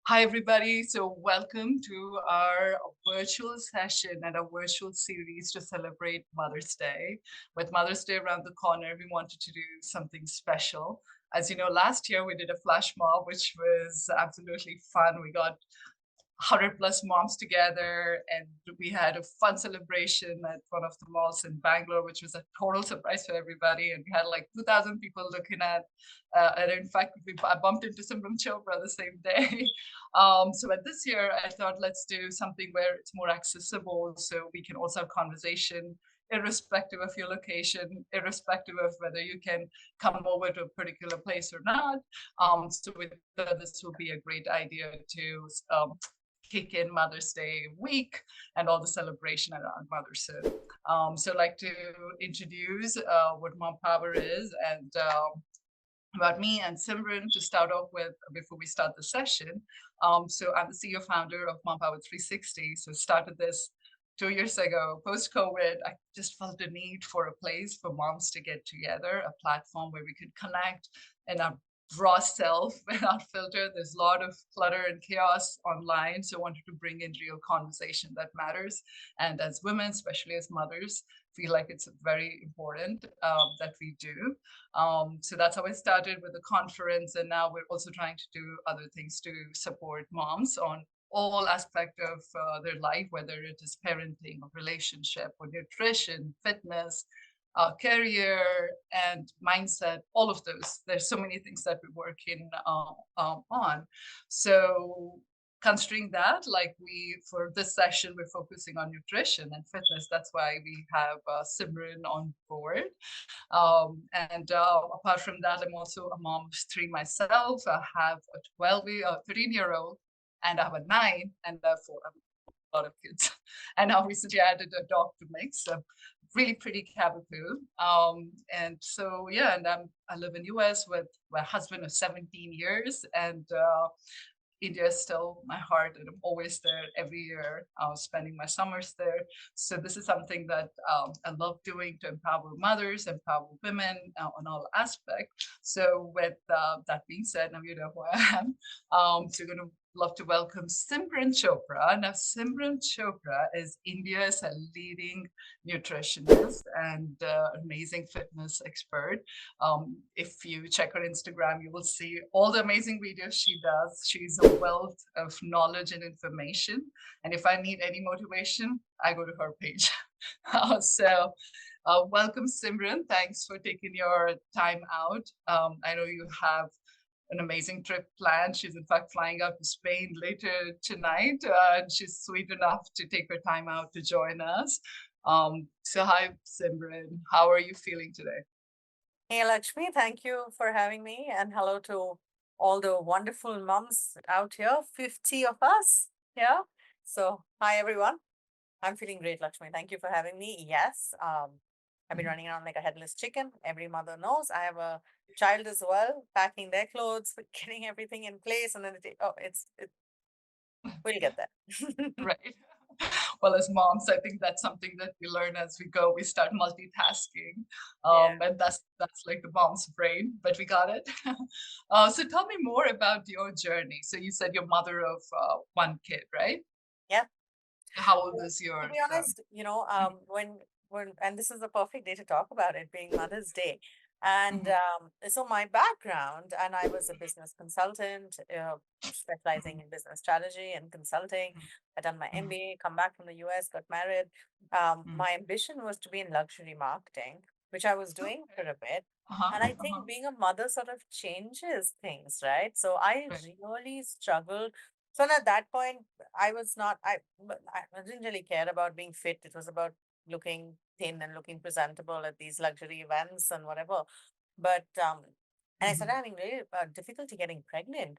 Hi, everybody. So, welcome to our virtual session and a virtual series to celebrate Mother's Day. With Mother's Day around the corner, we wanted to do something special. As you know, last year we did a flash mob, which was absolutely fun. We got 100 plus moms together, and we had a fun celebration at one of the malls in Bangalore, which was a total surprise for everybody. And we had like 2,000 people looking at, and in fact, I bumped into Simrun Chopra the same day. But this year, I thought let's do something where it's more accessible so we can also have conversation irrespective of your location, irrespective of whether you can come over to a particular place or not. So we thought this will be a great idea to kick in Mother's Day week and all the celebration around motherhood. So I'd like to introduce what Mom Power is and about me and Simran to start off with before we start the session. So I'm the CEO founder of MomPower360. So started this 2 years ago, post-COVID. I just felt the need for a place for moms to get together, a platform where we could connect in our raw self without filter. There's a lot of clutter and chaos online. So I wanted to bring in real conversation that matters. And as women, especially as mothers, feel like it's very important that we do. So that's how I started with the conference. And now we're also trying to do other things to support moms on all aspect of their life, whether it is parenting or relationship or nutrition, fitness, career and mindset, all of those. There's so many things that we're working on. So considering that, like for this session, we're focusing on nutrition and fitness. That's why we have Simran on board. And apart from that, I'm also a mom of three myself. I have a 13-year-old, and I have a 9, and a 4. A lot of kids. And now recently added a dog to mix. So really pretty Cavapoo. And so, yeah, and I live in US with my husband of 17 years, and India is still my heart, and I'm always there every year, spending my summers there. So this is something that I love doing to empower mothers, empower women on all aspects. So with that being said, now you know who I am. So we're going to love to welcome Simrun Chopra. Now, Simrun Chopra is India's leading nutritionist and amazing fitness expert. If you check her Instagram, you will see all the amazing videos she does. She's a wealth of knowledge and information. And if I need any motivation, I go to her page. Welcome, Simran. Thanks for taking your time out. I know you have an amazing trip planned. She's in fact flying out to Spain later tonight. And she's sweet enough to take her time out to join us. So hi, Simran. How are you feeling today? Hey, Lakshmi, thank you for having me. And hello to all the wonderful moms out here, 50 of us here. So, hi, everyone. I'm feeling great, Lakshmi. Thank you for having me. Yes, I've been running around like a headless chicken. Every mother knows I have a child as well, packing their clothes, getting everything in place. And then, we'll get there. Right. Well, as moms, I think that's something that we learn as we go. We start multitasking, Yeah. and that's like the mom's brain. But we got it. So tell me more about your journey. So you said you're mother of one kid, right? Yeah. How old Well, is to your be honest, and this is the perfect day to talk about it, being Mother's Day. And Mhm, so my background, and I was a business consultant, specializing mhm, in business strategy and consulting. mhm, I done my mhm, MBA, come back from the US, got married. mhm. My ambition was to be in luxury marketing, which I was doing for Okay. a bit. Uh-huh. And I Uh-huh. think being a mother sort of changes things, right? So I Right. really struggled. So at that point, I was not, but I didn't really care about being fit. It was about looking thin and looking presentable at these luxury events and whatever. But, and I started Mhm, having really difficulty getting pregnant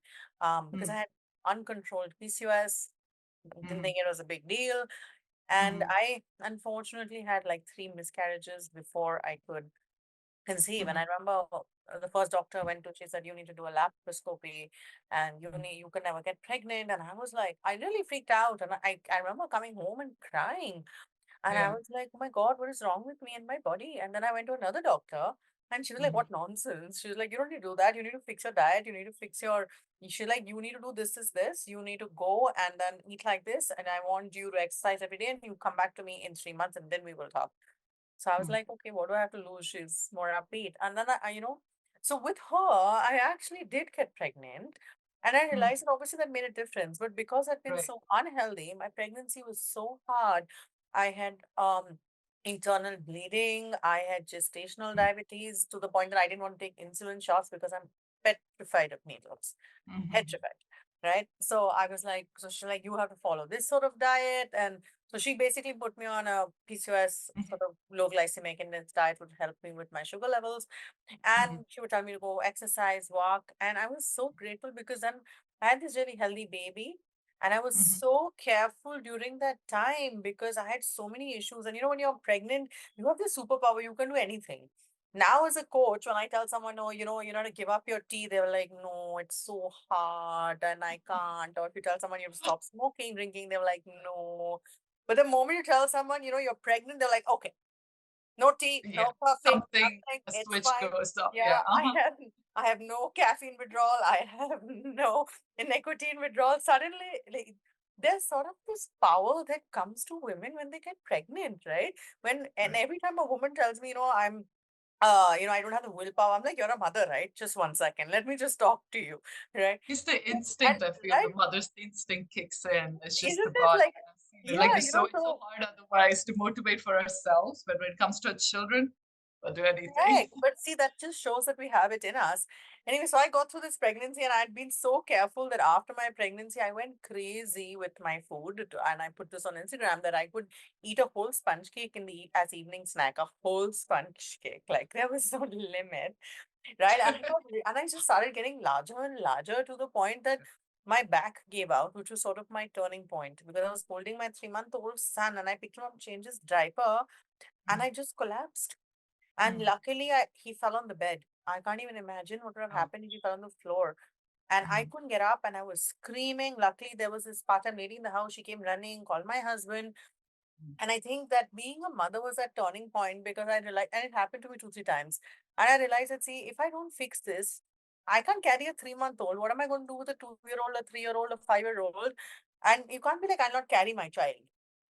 because I mhm, had uncontrolled PCOS, didn't mhm, think it was a big deal. And mhm, I unfortunately had like 3 miscarriages before I could conceive. And mhm. I remember the first doctor I went to, she said, you need to do a laparoscopy and you can never get pregnant. And I was like, I really freaked out. And I remember coming home and crying. And I Yeah. was like, oh my God, what is wrong with me and my body? And then I went to another doctor. And she was like, Mhm. what nonsense? She was like, you don't need to do that. You need to fix your diet. You need to fix your, she's like, you need to do this. You need to go and then eat like this. And I want you to exercise every day and you come back to me in 3 months and then we will talk. So I was Mhm. like, okay, what do I have to lose? She's more upbeat. And then so with her, I actually did get pregnant. And I Mhm. realized that obviously that made a difference. But because I'd been Right. so unhealthy, my pregnancy was so hard. I had internal bleeding. I had gestational Mhm. diabetes to the point that I didn't want to take insulin shots because I'm petrified of needles, Mhm. petrified. Right. So I was like, so she's like, you have to follow this sort of diet. And so she basically put me on a PCOS Mhm. sort of low glycemic index diet would help me with my sugar levels. Mhm. And she would tell me to go exercise, walk. And I was so grateful because then I had this really healthy baby. And I was Mhm. so careful during that time because I had so many issues. And when you're pregnant, you have this superpower, you can do anything. Now, as a coach, when I tell someone, no, you know to give up your tea, they're like, no, it's so hard and I can't. Or if you tell someone you have to stop smoking, drinking, they're like, no. But the moment you tell someone, you're pregnant, they're like, okay, no tea, Yeah. no coffee, Something, nothing. a It's switch fine. goes up. Yeah, Yeah. Uh-huh. I have no caffeine withdrawal. I have no nicotine withdrawal. Suddenly, like, there's sort of this power that comes to women when they get pregnant, right? And Right. every time a woman tells me, I don't have the willpower. I'm like, you're a mother, right? Just 1 second. Let me just talk to you, right? It's the And instinct, I feel right, the mother's instinct kicks in. It's just isn't the it body. like, I've seen it. Like yeah, it's so hard otherwise to motivate for ourselves, but when it comes to our children, we'll do anything. correct. But see, that just shows that we have it in us. Anyway, so I got through this pregnancy and I'd been so careful that after my pregnancy, I went crazy with my food. And I put this on Instagram that I could eat a whole sponge cake in the as evening snack, a whole sponge cake. Like there was no limit, right? And I just started getting larger and larger to the point that my back gave out, which was sort of my turning point because I was holding my 3-month-old son and I picked him up, changed his diaper, and I just collapsed. And Mhm. luckily, he fell on the bed. I can't even imagine what would have Oh. happened if he fell on the floor. And I Mhm. couldn't get up and I was screaming. Luckily, there was this part-time lady in the house. She came running, called my husband. Mhm. And I think that being a mother was that turning point because I realized, and it happened to me 2, 3 times. And I realized that, see, if I don't fix this, I can't carry a 3-month-old. What am I going to do with a 2-year-old, a 3-year-old, a 5-year-old? And you can't be like, I'll not carry my child,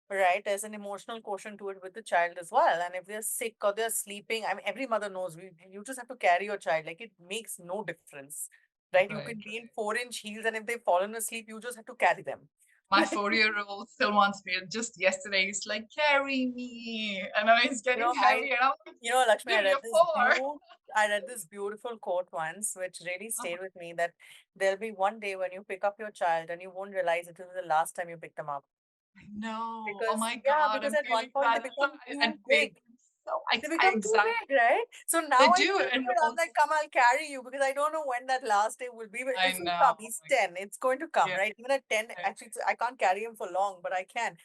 right? There's an emotional quotient to it with the child as well. And if they're sick or they're sleeping, I mean, every mother knows you just have to carry your child. Like it makes no difference, right? You Right, can be in right. 4-inch heels, and if they've fallen asleep, you just have to carry them. My 4-year-old still wants me. And just yesterday, he's like, carry me. And I know he's You getting know, I, heavy. And I'm like, Lakshmi, dude, you're 4. I read this beautiful quote once, which really Uh-huh. stayed with me that there'll be one day when you pick up your child and you won't realize it was the last time you picked them up. I know. Oh Because, my yeah, God, because I'm at one feeling point they that. So, become and too big. baby, so They I become too exactly. big, right? So They now I do. feel And good. I'm also, like, come, I'll carry you because I don't know when that last day will be, but I it will know. come. Oh He's my 10. It's going to come, God. right? Even at 10, Yeah. actually, I can't carry him for long, but I can.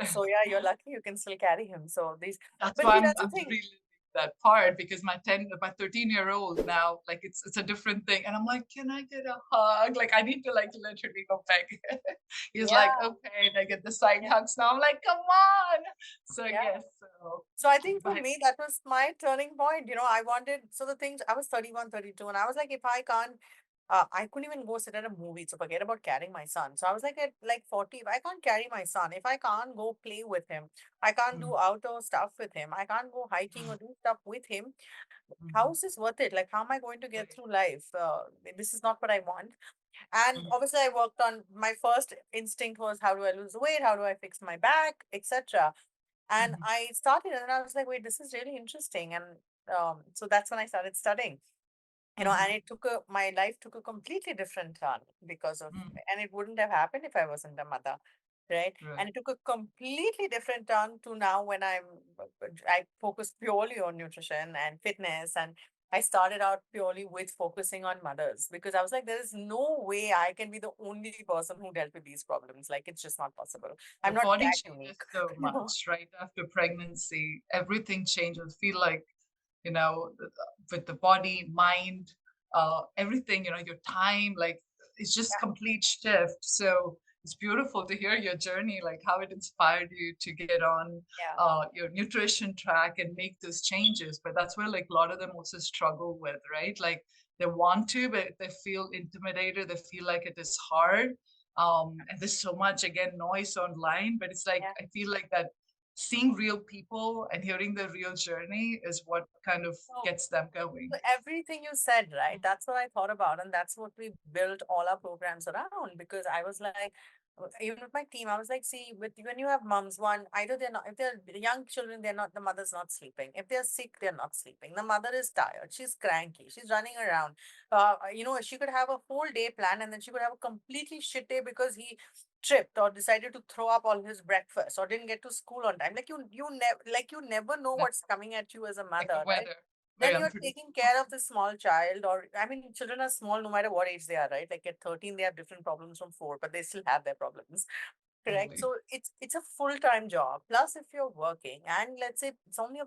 So yeah, you're lucky you can still carry him. So That's but why see, I'm that's the thing. reliving that part because my 13-year-old now, like it's a different thing. And I'm like, can I get a hug? Like I need to like literally go back. He's like, Yeah, okay, and I get the side yeah, hugs now. I'm like, come on. So yeah. yes, so So I think for but me, that was my turning point. I wanted, so the things, I was 31, 32, and I was like, if I can't, I couldn't even go sit at a movie. So forget about carrying my son. So I was like, at like 40, if I can't carry my son, if I can't go play with him, I can't do mm, outdoor stuff with him, I can't go hiking or mm, do stuff with him, how mhm, is this worth it? Like, how am I going to get right, through life? This is not what I want. And mhm, obviously, I worked on my first instinct was how do I lose weight? How do I fix my back, etc. And mhm, I started and I was like, wait, this is really interesting. And so that's when I started studying, mhm, and my life took a completely different turn because of, mhm, and it wouldn't have happened if I wasn't a mother, right? And right. it took a completely different turn to now when I focus purely on nutrition and fitness. And I started out purely with focusing on mothers because I was like, there is no way I can be the only person who dealt with these problems. Like, it's just not possible. I'm Your not body that unique. changes so much, right? After pregnancy, everything changes. Feel like, with the body, mind, everything, your time, like it's just Yeah. complete shift. So it's beautiful to hear your journey, like how it inspired you to get on Yeah. your nutrition track and make those changes. But that's where like a lot of them also struggle with, right? Like they want to, but they feel intimidated. They feel like it is hard. And there's so much, again, noise online, but it's like, Yeah. I feel like that seeing real people and hearing the real journey is what kind of So, gets them going. so everything you said, right? That's what I thought about, and that's what we built all our programs around. Because I was like, even with my team, I was like, see, with when you have moms, one, either they're not, if they're young children, they're not, the mother's not sleeping. If they're sick, they're not sleeping. The mother is tired. She's cranky. She's running around. She could have a whole day plan, and then she could have a completely shit day because he tripped or decided to throw up all his breakfast or didn't get to school on time. You never know That, what's coming at you as a like the mother, right? weather, very Then you're unpredictable. taking care of the small child, or I mean, children are small no matter what age they are, right? Like at 13, they have different problems from 4, but they still have their problems. Correct. Totally. So it's a full-time job. Plus, if you're working, and let's say so many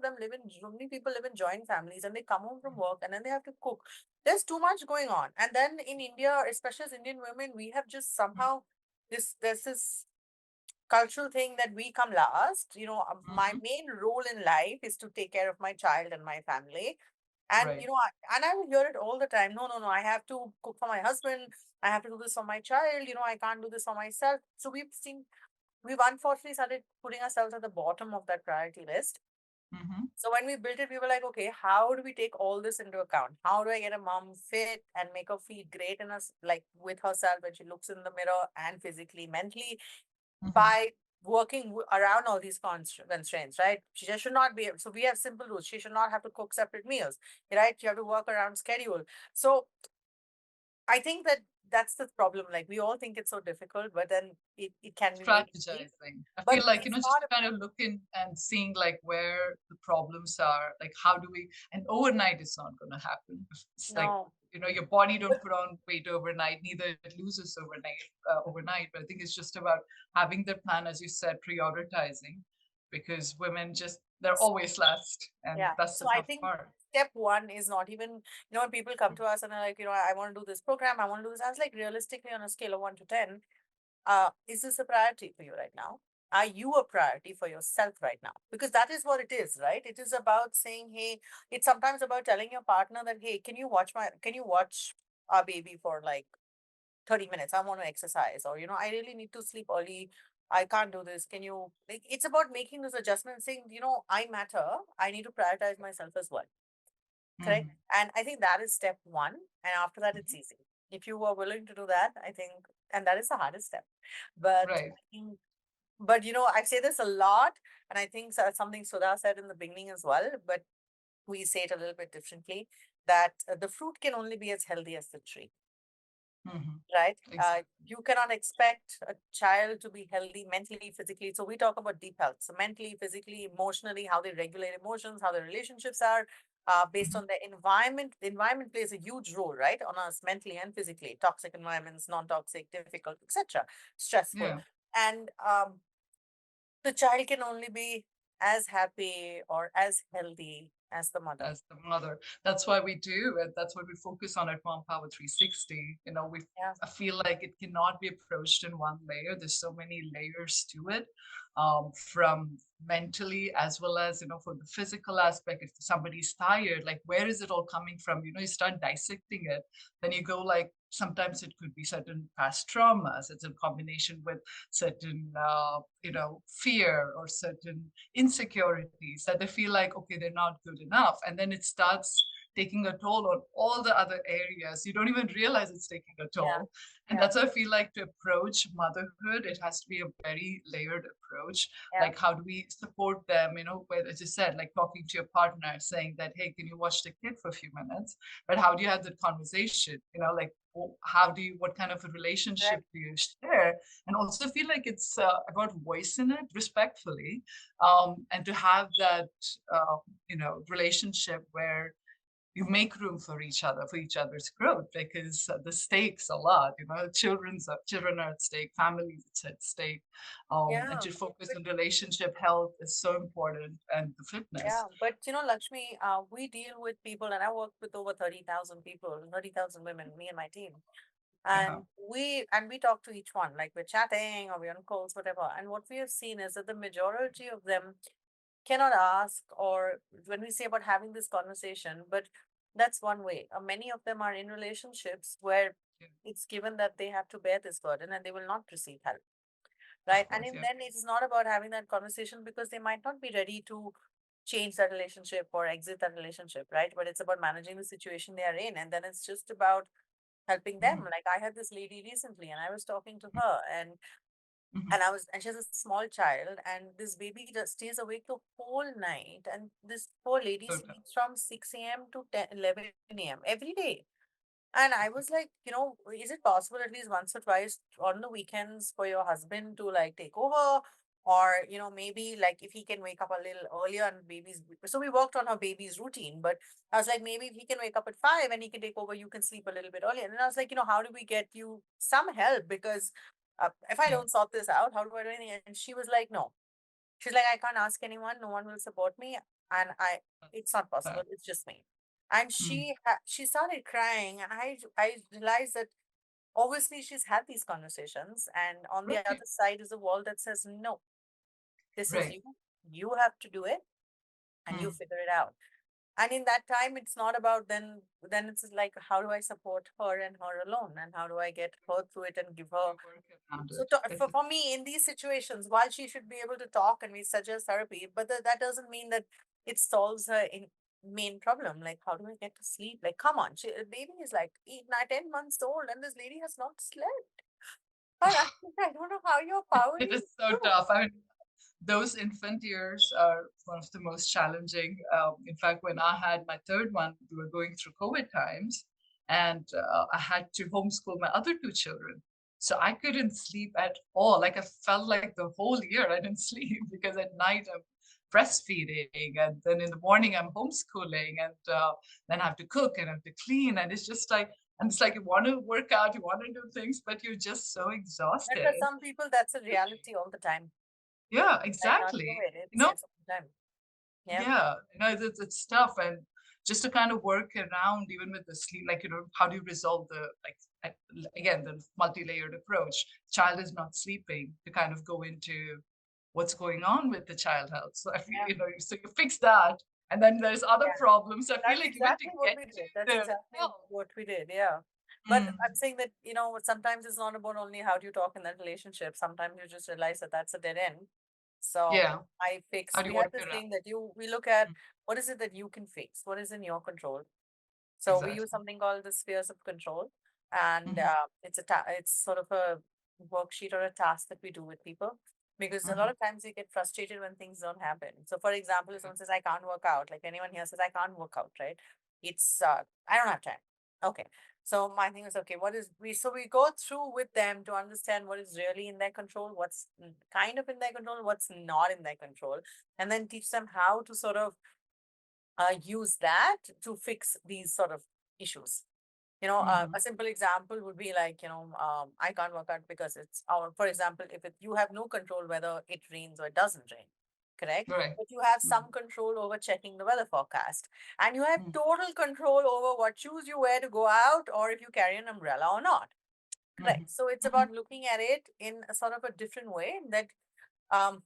people live in joint families, and they come home from work and then they have to cook. There's too much going on. And then in India, especially as Indian women, we have just somehow there's this cultural thing that we come last. My Mm-hmm. main role in life is to take care of my child and my family. And Right. I will hear it all the time. No, no, no. I have to cook for my husband. I have to do this for my child. I can't do this for myself. So we've unfortunately started putting ourselves at the bottom of that priority list. Mm-hmm. So when we built it, we were like, okay, how do we take all this into account? How do I get a mom fit and make her feel great in us, like with herself when she looks in the mirror and physically, mentally, Mm-hmm. by working around all these constraints, right? She just should not be. So we have simple rules. She should not have to cook separate meals, right? You have to work around schedule. So I think that's the problem. Like we all think it's so difficult, but then it can be made easy. Strategizing. I But feel like, it's just not. to kind of look in and seeing like where the problems are, like how do we, and overnight is not going to happen. It's like, No. your body don't put on weight overnight, neither it loses overnight. But I think it's just about having the plan, as you said, prioritizing, because women just, they're always last. And Yeah. that's So the I tough think part. step one is not even, when people come to us and are like, I want to do this program, I want to do this. I was like, realistically, on a scale of 1 to 10, is this a priority for you right now? Are you a priority for yourself right now? Because that is what it is, right? It is about saying, hey, it's sometimes about telling your partner that, hey, can you watch our baby for like 30 minutes? I want to exercise, or, I really need to sleep early. I can't do this. Can you, like, it's about making this adjustment, saying, I matter. I need to prioritize myself as well. Correct. Hmm. And I think that is step one. And after that, it's easy. If you are willing to do that, I think, and that is the hardest step. But Right. I think, but I say this a lot, and I think something Sudha said in the beginning as well, but we say it a little bit differently, that the fruit can only be as healthy as the tree, Hmm. right? Exactly. You cannot expect a child to be healthy mentally, physically. So we talk about deep health. So mentally, physically, emotionally, how they regulate emotions, how their relationships are, based Hmm. on their environment. The environment plays a huge role, right, on us mentally and physically. Toxic environments, non-toxic, difficult, etc., stressful. Yeah. And the child can only be as happy or as healthy as the mother. As the mother. That's why we do it. That's what we focus on at MomPower 360. We Yeah. I feel like it cannot be approached in one layer. There's so many layers to it, from mentally as well as, for the physical aspect. If somebody's tired, like where is it all coming from? You start dissecting it. Then you go like, sometimes it could be certain past traumas. It's a combination with certain, fear or certain insecurities that they feel like, okay, they're not good enough. And then it starts taking a toll on all the other areas. You don't even realize it's taking a Yeah. toll. And Yeah. that's why I feel like to approach motherhood, it has to be a very layered approach. Yeah. Like, how do we support them? As you said, like talking to your partner, saying that, hey, can you watch the kid for a few minutes? But how do you have that conversation? Like, what kind of a relationship Right. do you share? And also feel like it's about voicing it respectfully, and to have that relationship where you make room for each other, for each other's growth, because the stakes a lot. Children are at stake, families are at stake, and Yeah. to focus on relationship health is so important, and the Yeah, fitness. but Lakshmi, we deal with people, and I work with over 30,000 people, 30,000 women, me and my team. And we talk to each one, like we're chatting or we're on calls, whatever. And what we have seen is that the majority of them cannot ask, or when we say about having this conversation, but that's one way. Many of them are in relationships where Yeah. it's given that they have to bear this burden and they will not receive help, Of right? And course, in yeah. then it is not about having that conversation because they might not be ready to change that relationship or exit that relationship, right? But it's about managing the situation they are in, and then it's just about helping them. Hmm. Like I had this lady recently, and I was talking to her, and Hmm. she has a small child, and this baby just stays awake the whole night, and this poor lady So tough. sleeps from 6 a.m. to 10, 11 a.m. every day. And I was like, is it possible at least once or twice on the weekends for your husband to like take over? Or, maybe like if he can wake up a little earlier and baby's. So we worked on her baby's routine, but I was like, maybe if he can wake up at 5 and he can take over, you can sleep a little bit earlier. And then I was like, how do we get you some help? Because if I Yeah. don't sort this out, how do I do anything? And she was like, no. She's like, I can't ask anyone. No one will support me. And it's not possible. Sad. It's just me. And Mm. she started crying, and I realized that obviously she's had these conversations, and on the Right. other side is a wall that says no, this is Right. you have to do it, and you Mm. figure it out. And in that time it's not about then it's like, how do I support her and her alone, and how do I get her through it and give her. You work around So it. It's for me, in these situations, while she should be able to talk and we suggest therapy, but that doesn't mean that it solves her main problem. Like, how do I get to sleep? Like, come on, baby is like 8, 9, 10 months old, and this lady has not slept. But I don't know how you're it powering is so through. tough. I mean, those infant years are one of the most challenging. In fact, when I had my third one, we were going through COVID times, and I had to homeschool my other two children. So I couldn't sleep at all. Like I felt like the whole year I didn't sleep because at night I'm breastfeeding, and then in the morning I'm homeschooling, and then I have to cook and I have to clean, and it's just like, and it's like you want to work out, you want to do things, but you're just so And for exhausted. some people, that's a reality all the time. Yeah, I can't do exactly. it. You know, It's all the time. Yeah. yeah, it's tough, and just to kind of work around even with the sleep, like how do you resolve the like again the multi-layered approach? Child is not sleeping to kind of go into what's going on with the child health. So I feel Yeah. so you fix that, and then there's other Yeah. problems. I feel That's like even to exactly what get we to did. That's the exactly health. what we did. Yeah. But Mm, I'm saying that, sometimes it's not about only how do you talk in that relationship. Sometimes you just realize that that's a dead end. So yeah, how do you we had work this around? thing that we look at Mm, what is it that you can fix? What is in your control? So we use exactly. something called the spheres of control, and Hmm. it's sort of a worksheet or a task that we do with people, because a lot Hmm. of times we get frustrated when things don't happen. So, for example, if someone says I can't work out, like anyone here says I can't work out, right? It's I don't have time. Okay. So my thing is, okay, what is we so we go through with them to understand what is really in their control, what's kind of in their control, what's not in their control, and then teach them how to sort of use that to fix these sort of issues. Hmm. A simple example would be like, I can't work out because for example, if you have no control whether it rains or it doesn't rain, correct? Right. But you have Hmm. some control over checking the weather forecast, and you have Hmm. total control over what shoes you wear to go out, or if you carry an umbrella or not. Hmm. Correct. So it's Hmm. about looking at it in a sort of a different way that um,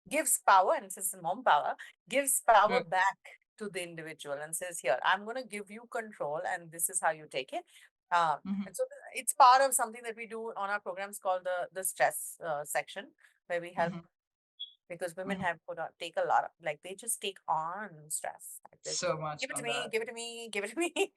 gives power, and says mom power, gives power Right. back to the individual and says, here, I'm going to give you control, and this is how you take it. Hmm. And so it's part of something that we do on our programs called the stress section, where we help, Hmm. because women Hmm. have take a lot of, like, they just take on stress. Like they just So much give it to on me, that. give it to me, give it to me.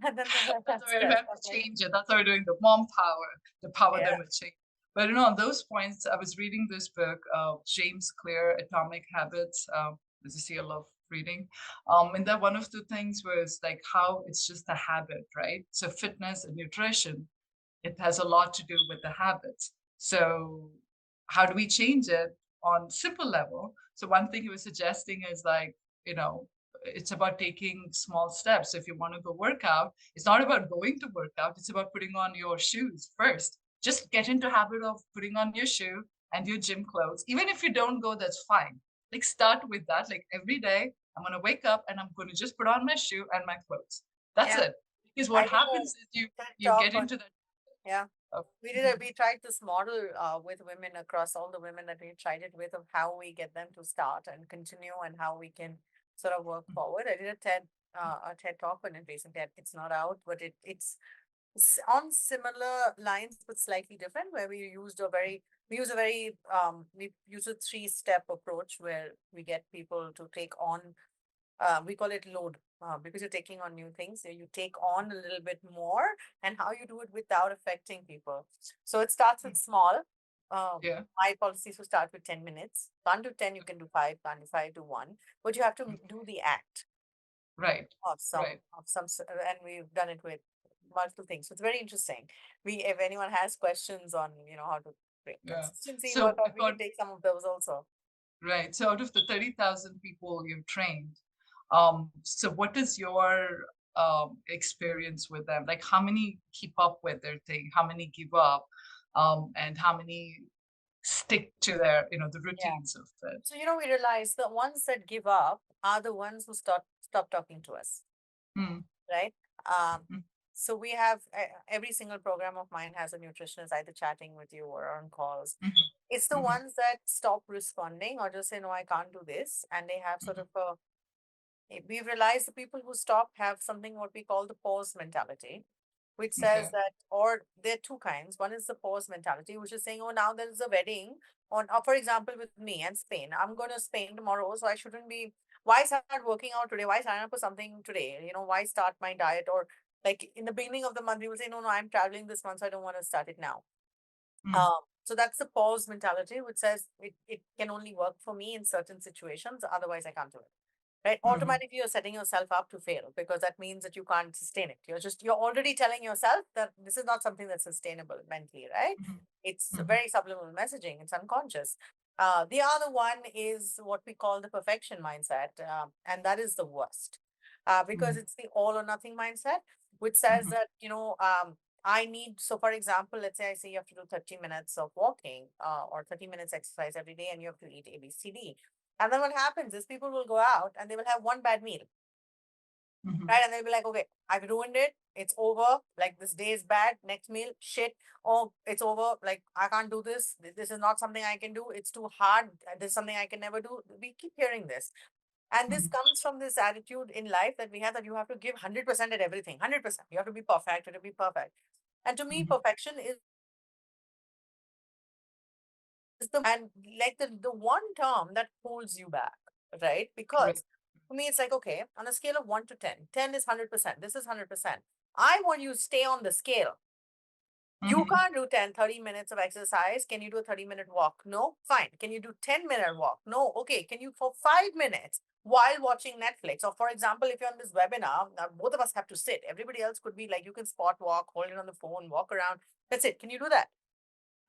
And then they have That's that why we stress. have I'm to like, change it. That's why we're doing the mom power, the power yeah, them with change. But on those points, I was reading this book, James Clear, Atomic Habits. As you see, I love reading. And that one of the things was like how it's just a habit, right? So fitness and nutrition, it has a lot to do with the habits. So how do we change it on simple level? So one thing he was suggesting is like, you know, it's about taking small steps. So if you want to go work out, it's not about going to work out, it's about putting on your shoes first. Just get into habit of putting on your shoe and your gym clothes. Even if you don't go, that's fine. Like start with that. Like every day, I'm gonna wake up and I'm gonna just put on my shoe and my clothes. That's yeah. it. Because I what did a happens is TED you talk get on, into that. yeah. Oh, We tried this model with women across all the women that we tried it with of how we get them to start and continue and how we can sort of work forward. I did a TED talk on it recently. It's not out, but it's on similar lines but slightly different, where we use a three-step approach where we get people to take on, we call it load, because you're taking on new things. So you take on a little bit more, and how you do it without affecting people. So it starts with small. yeah. My policies will start with 10 minutes. Can't do 10, you can do 5, can't do 5, do 1. But you have to do the act Right. Right. and we've done it with multiple things. So it's very interesting. If anyone has questions on, how to create Yeah. consistency, So workout, we can according, take some of those also. right. So out of the 30,000 people you've trained, so what is your experience with them? Like how many keep up with their thing? How many give up? And how many stick to their, the Yeah. routines of it? So, we realize the ones that give up are the ones who stop talking to us, Mm, right? Um, mm, so we have every single program of mine has a nutritionist either chatting with you or on calls. mhm, It's the mhm, ones that stop responding or just say, no, I can't do this. And they have sort mhm. of we've realized the people who stop have something what we call the pause mentality, which says Okay. that, or there are two kinds. One is the pause mentality, which is saying, oh, now there is a wedding for example, with me and Spain. I'm going to Spain tomorrow, so I shouldn't be, why start working out today? Why sign up for something today? Why start my diet? Or like in the beginning of the month, we will say, no, no, I'm traveling this month, so I don't want to start it now. Mm, So that's the pause mentality, which says it can only work for me in certain situations, otherwise I can't do it. Right? mhm, Automatically, you're setting yourself up to fail because that means that you can't sustain it. You're already telling yourself that this is not something that's sustainable mentally, right? mhm, It's mhm. very subliminal messaging. It's unconscious. The other one is what we call the perfection mindset, and that is the worst, because Mhm, it's the all or nothing mindset, which says mhm, that I need. So, for example, let's say I say you have to do 30 minutes of walking, or 30 minutes exercise every day, and you have to eat ABCD. And then what happens is people will go out and they will have one bad meal, mhm, right? And they'll be like, okay, I've ruined it. It's over. Like this day is bad. Next meal, shit. Oh, it's over. Like I can't do this. This is not something I can do. It's too hard. This is something I can never do. We keep hearing this. And this mhm, comes from this attitude in life that we have, that you have to give 100% at everything. 100%. You have to be perfect. You have to be perfect. And to me, mhm. perfection is and like the one term that holds you back, right? Right. Because for me, it's like, okay, on a scale of 1 to 10, 10 is 100%. This is 100%. I want you to stay on the scale. You Mhm, can't do 10, 30 minutes of exercise. Can you do a 30-minute walk? No? Fine. Can you do 10-minute walk? No. Okay. Can you for 5 minutes while watching Netflix? Or for example, if you're on this webinar, now both of us have to sit. Everybody else could be like, you can spot walk, hold it on the phone, walk around. That's it. Can you do that?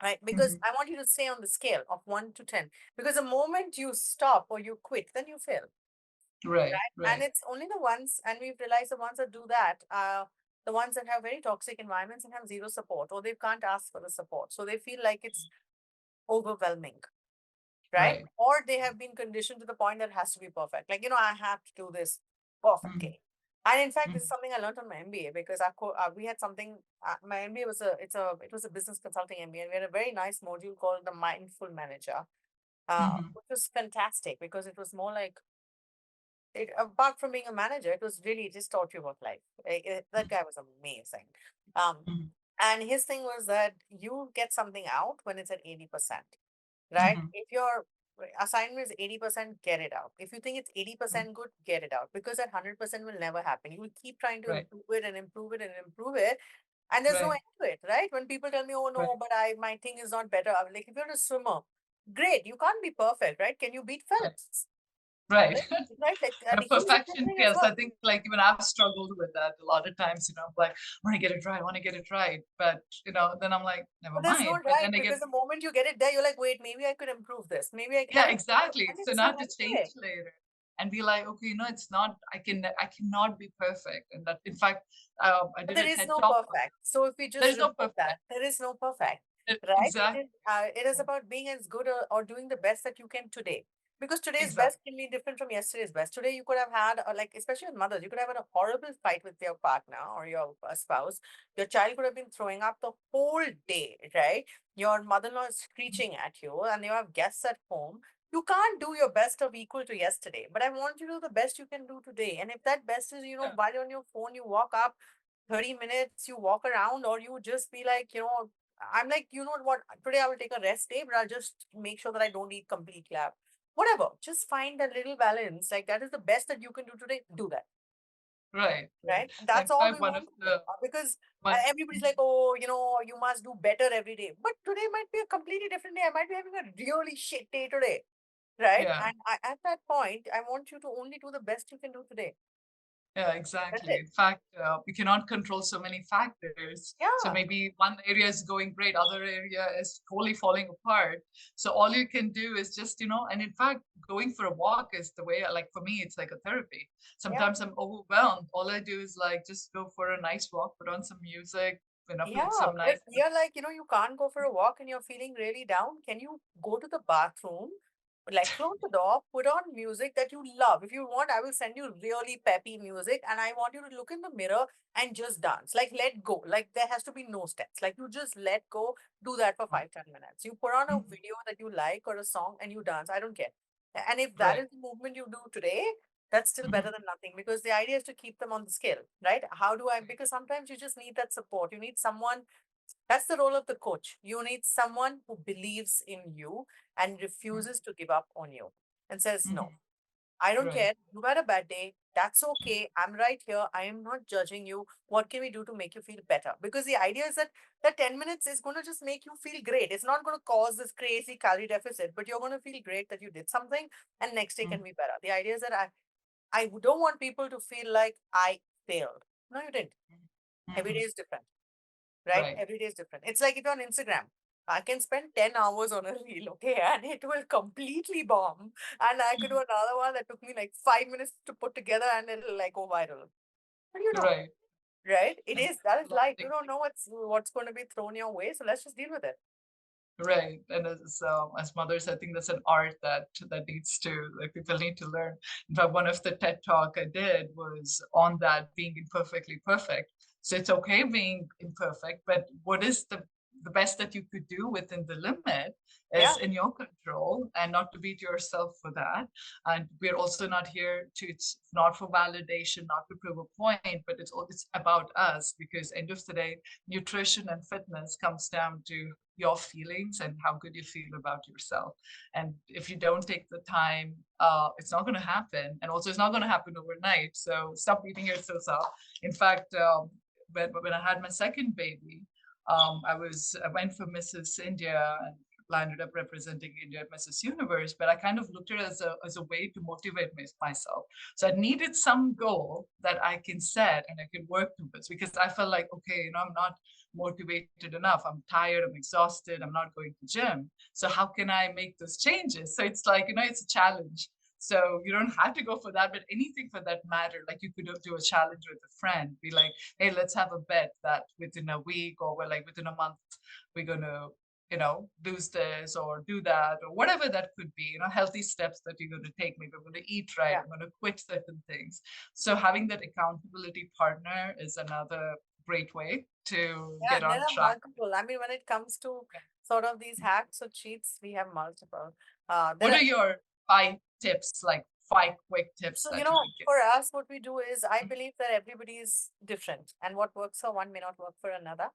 Right? Because mhm. I want you to stay on the scale of 1 to 10. Because the moment you stop or you quit, then you fail. Right. And Right. it's only the ones, and we've realized the ones that do that are the ones that have very toxic environments and have zero support, or they can't ask for the support. So they feel like it's overwhelming, right? Right. Or they have been conditioned to the point that it has to be perfect. Like, I have to do this Mhm, perfectly. And in fact, this is mhm, something I learned on my MBA, because we had something. My MBA it was a business consulting MBA, and we had a very nice module called the Mindful Manager, mhm, which was fantastic because it was more like, apart from being a manager, it was really just taught you about life. That guy was amazing. Um, mhm, and his thing was that you get something out when it's at 80%, right? mhm, If your assignment is 80%, get it out. If you think it's mhm. 80% good, get it out, because that 100% will never happen. You will keep trying to Right. improve it and improve it and improve it. And there's no Right. end to it, right? When people tell me, oh Right. no, but my thing is not better. I'm like, if you're a swimmer, great, you can't be perfect, right? Can you beat Right. Phelps? Right. Right? Right? Like, And and a he's perfection improving as kills. I well. think like even I've struggled with that a lot of times, like, I want to get it right, I want to get it right. But then I'm like, never But there's no mind. But right, then again, because the moment you get it there, you're like, wait, maybe I could improve this. Maybe yeah, and exactly. So it's now I not have to change anyway. later and be like, okay, it's not, I cannot be perfect. And that in fact, I But did there a is TED no talk. perfect. So if we just There's no remove perfect. that, there is no perfect, right? Exactly. It is about being as good, or doing the best that you can today. Because today's Exactly. best can be different from yesterday's best. Today, you could have had, like, especially with mothers, you could have had a horrible fight with your partner or your spouse. Your child could have been throwing up the whole day, right? Your mother-in-law is screeching at you, and you have guests at home. You can't do your best of equal to yesterday, but I want you to do the best you can do today. And if that best is, Yeah. while you're on your phone, you walk up 30 minutes, you walk around, or you just be like, I'm like, you know what, today I will take a rest day, but I'll just make sure that I don't eat completely out. Whatever, just find a little balance. Like that is the best that you can do today. Do that, Right. Right. right? That's In all we fact, one of want to do. the Because one. everybody's like, oh, you must do better every day. But today might be a completely different day. I might be having a really shit day today, right? Yeah. And at that point, I want you to only do the best you can do today. Yeah, That's exactly. it. In fact, we cannot control so many factors. So Yeah, maybe one area is going great, other area is totally falling apart. So all you can do is just, and in fact, going for a walk is the way, like for me, it's like a therapy. yeah. Sometimes I'm overwhelmed. All I do is like just go for a nice walk, put on some music, put Yeah, some but nice. we are like, you can't go for a walk and you're feeling really down. Can you go to the bathroom, like close the door, put on music that you love? If you want, I will send you really peppy music and I want you to look in the mirror and just dance. Like let go. Like there has to be no steps. Like you just let go, do that for 5, 10 minutes. You put on a Mhm. video that you like or a song and you dance. I don't care. And if that Right. is the movement you do today, that's still better Mhm. than nothing because the idea is to keep them on the scale, right? How do I, because sometimes you just need that support. You need someone, that's the role of the coach. You need someone who believes in you and Mhm. refuses to give up on you and says, no, Mhm. I don't Right. care. You had a bad day. That's okay. I'm right here. I am not judging you. What can we do to make you feel better? Because the idea is that the 10 minutes is going to just make you feel great. It's not going to cause this crazy calorie deficit, but you're going to feel great that you did something and next day can Mhm. be better. The idea is that I don't want people to feel like I failed. No, you didn't. Every day Mhm. is different, right? Right. Every day is different. It's like if you're on Instagram, I can spend 10 hours on a reel, okay, and it will completely bomb. And I could do Mhm. another one that took me like 5 minutes to put together and it'll like go viral. But Right. right? It And is, that is a lot of life. You things. don't know what's going to be thrown your way. So let's just deal with it. Right, and as mothers, I think that's an art that needs to like people need to learn. In fact, one of the TED talk I did was on that being imperfectly perfect. So it's okay being imperfect, but what is the best that you could do within the limit is Yeah. in your control, and not to beat yourself for that. And we're also not here to it's not for validation, not to prove a point, but it's about us because end of the day, nutrition and fitness comes down to your feelings and how good you feel about yourself. And if you don't take the time, it's not going to happen. And also, it's not going to happen overnight. So stop beating yourself up. In fact, when I had my second baby, I went for Mrs. India and landed up representing India at Mrs. Universe, but I kind of looked at it as a way to motivate myself. So I needed some goal that I can set and I can work towards because I felt like, okay, I'm not motivated enough. I'm tired, I'm exhausted, I'm not going to gym. So how can I make those changes? So it's like, it's a challenge. So you don't have to go for that, but anything for that matter, like you could do a challenge with a friend, be like, hey, let's have a bet that within a week or like within a month, we're gonna, lose this or do that or whatever that could be, healthy steps that you're going to take. Maybe I'm going to eat right, Yeah. I'm going to quit certain things. So having that accountability partner is another great way to Yeah. get And there on are track. multiple. I mean, when it comes to Yeah. sort of these hacks or cheats, we have multiple. There What are are your 5 tips, like 5 quick tips So, that you would give? for us, what we do is I believe that everybody is different and what works for one may not work for another.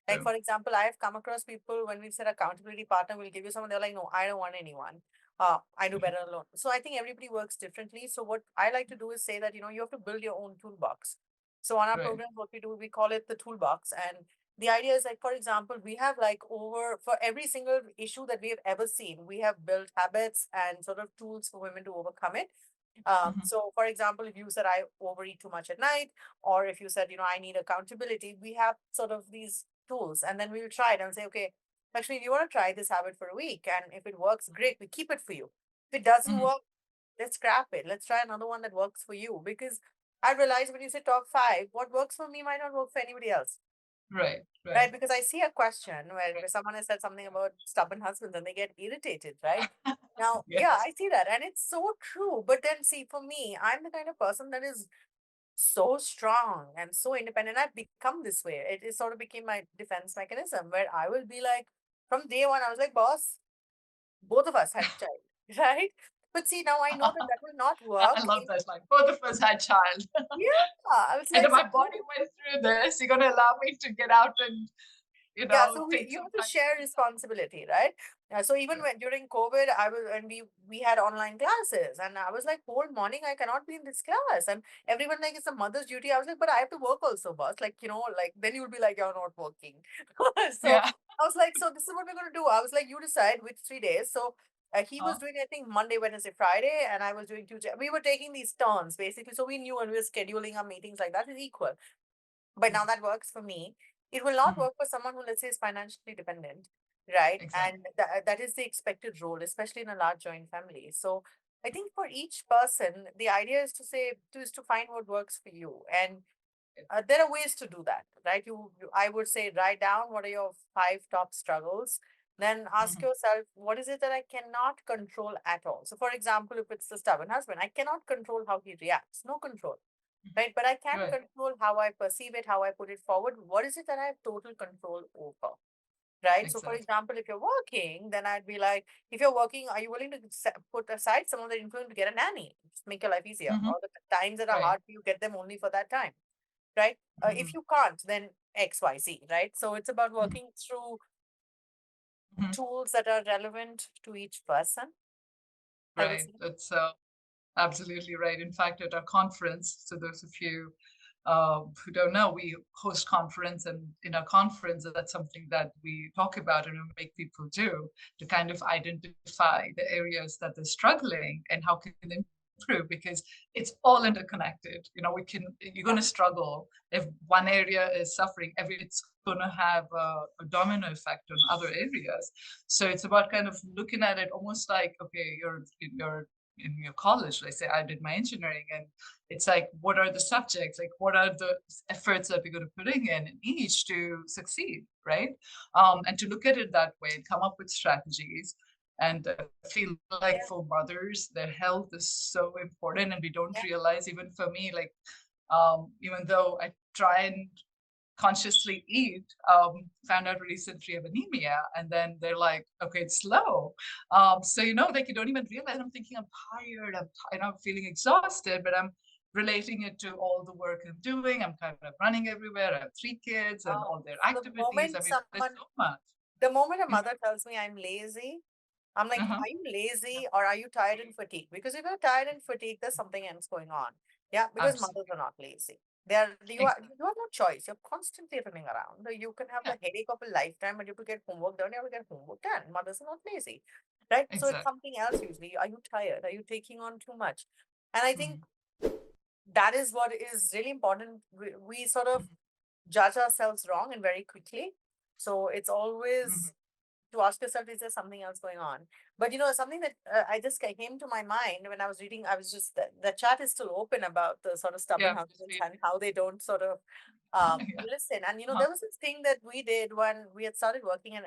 Like, True. for example, I have come across people when we said accountability partner will give you someone, they're like, no, I don't want anyone. I do Mhm. better alone. So I think everybody works differently. So what I like to do is say that, you have to build your own toolbox. So on our Right. program, what we do, we call it the toolbox. And the idea is like, for example, we have like for every single issue that we have ever seen, we have built habits and sort of tools for women to overcome it. Mhm. So for example, if you said I overeat too much at night, or if you said, I need accountability, we have sort of these tools and then we'll try it and say, okay, actually, if you want to try this habit for a week and if it works, great, we keep it for you. If it doesn't Mhm. work, let's scrap it. Let's try another one that works for you. Because I realized when you say top five, what works for me might not work for anybody else. Right. Right, Right. because I see a question where someone has said something about stubborn husbands and they get irritated, right? Now, yeah, Yes. I see that. And it's so true. But then, see, for me, I'm the kind of person that is so strong and so independent. I've become this way. It sort of became my defense mechanism where I will be like, from day one, I was like, boss, both of us had child, right? But see, now I know that that will not I work. love that line. Both of us had child. Yeah, I was And like, so my body went through this. You're gonna allow me to get out and, yeah, so take you some have to time share for myself. responsibility, right? So even Right. when during COVID, I was and we had online classes, and I was like, whole morning I cannot be in this class, and everyone like it's a mother's duty. I was like, but I have to work also, boss. Like like then you'll be like you're not working. So Yeah. I was like, so this is what we're gonna do. I was like, you decide which 3 days. So. He was Huh? doing, I think, Monday, Wednesday, Friday, and I was doing Tuesday. We were taking these turns basically, so we knew and we were scheduling our meetings like that is equal. But now that works for me. It will not Mhm. work for someone who, let's say, is financially dependent, right? Exactly. And that is the expected role, especially in a large joint family. So I think for each person, the idea is to say is to find what works for you. And there are ways to do that, right? I would say, write down what are your 5 top struggles. Then ask Mhm. yourself, what is it that I cannot control at all? So, for example, if it's the stubborn husband, I cannot control how he reacts, no control, Mhm. right? But I can Right. control how I perceive it, how I put it forward. What is it that I have total control over? Right. So, for Exactly. example, if you're working, then I'd be like, if you're working, are you willing to put aside some of the influence to get a nanny? Just make your life easier. Mhm. Or the times that are Right. hard for you, get them only for that time. Right. If Mhm. you can't, then X, Y, Z. Right. So it's about Mhm. working through Mhm. tools that are relevant to each person, I would Right. say. That's absolutely right. In fact, at our conference, so those of you who don't know, we host conference, and in our conference, that's something that we talk about and we make people do to kind of identify the areas that they're struggling and how can they improve because it's all interconnected. You're going Yeah. to struggle if one area is suffering. It's going to have a domino effect on other areas. So it's about kind of looking at it almost like, okay, you're in your college. Let's say I did my engineering, and it's like, what are the subjects? Like, what are the efforts that we're going to putting in each to succeed, right? And to look at it that way and come up with strategies. And I feel like Yeah. for mothers, their health is so important, and we don't Yeah. realize. Even for me, like, even though I try and consciously eat, found out recently of anemia, and then they're like, okay, it's low. So like you don't even realize. I'm thinking I'm tired. I'm feeling exhausted, but I'm relating it to all the work I'm doing. I'm kind of running everywhere. I have 3 kids and Uh, all their the activities. I moment mean, there's someone, so much. the moment a Mhm. mother tells me I'm lazy, I'm like, Uh-huh. are you lazy or are you tired and fatigued? Because if you're tired and fatigued, there's something else going on. Yeah, because mothers Absolutely. are not lazy. You Exactly. have no choice. You're constantly running around. You can have Yeah. the headache of a lifetime, but you have to get homework done. You have to get homework done. Mothers are not lazy, right? So it's Exactly. something else usually. Are you tired? Are you taking on too much? And I think Mhm. that is what is really important. We sort of Mhm. judge ourselves wrong and very quickly. So it's Mhm. always to ask yourself, is there something else going on? But something that I just came to my mind when I was reading, I was just, the chat is still open about the sort of stubborn Yeah. Just husbands read. and how they don't sort of Yeah. listen. And, Uh-huh. there was this thing that we did when we had started working and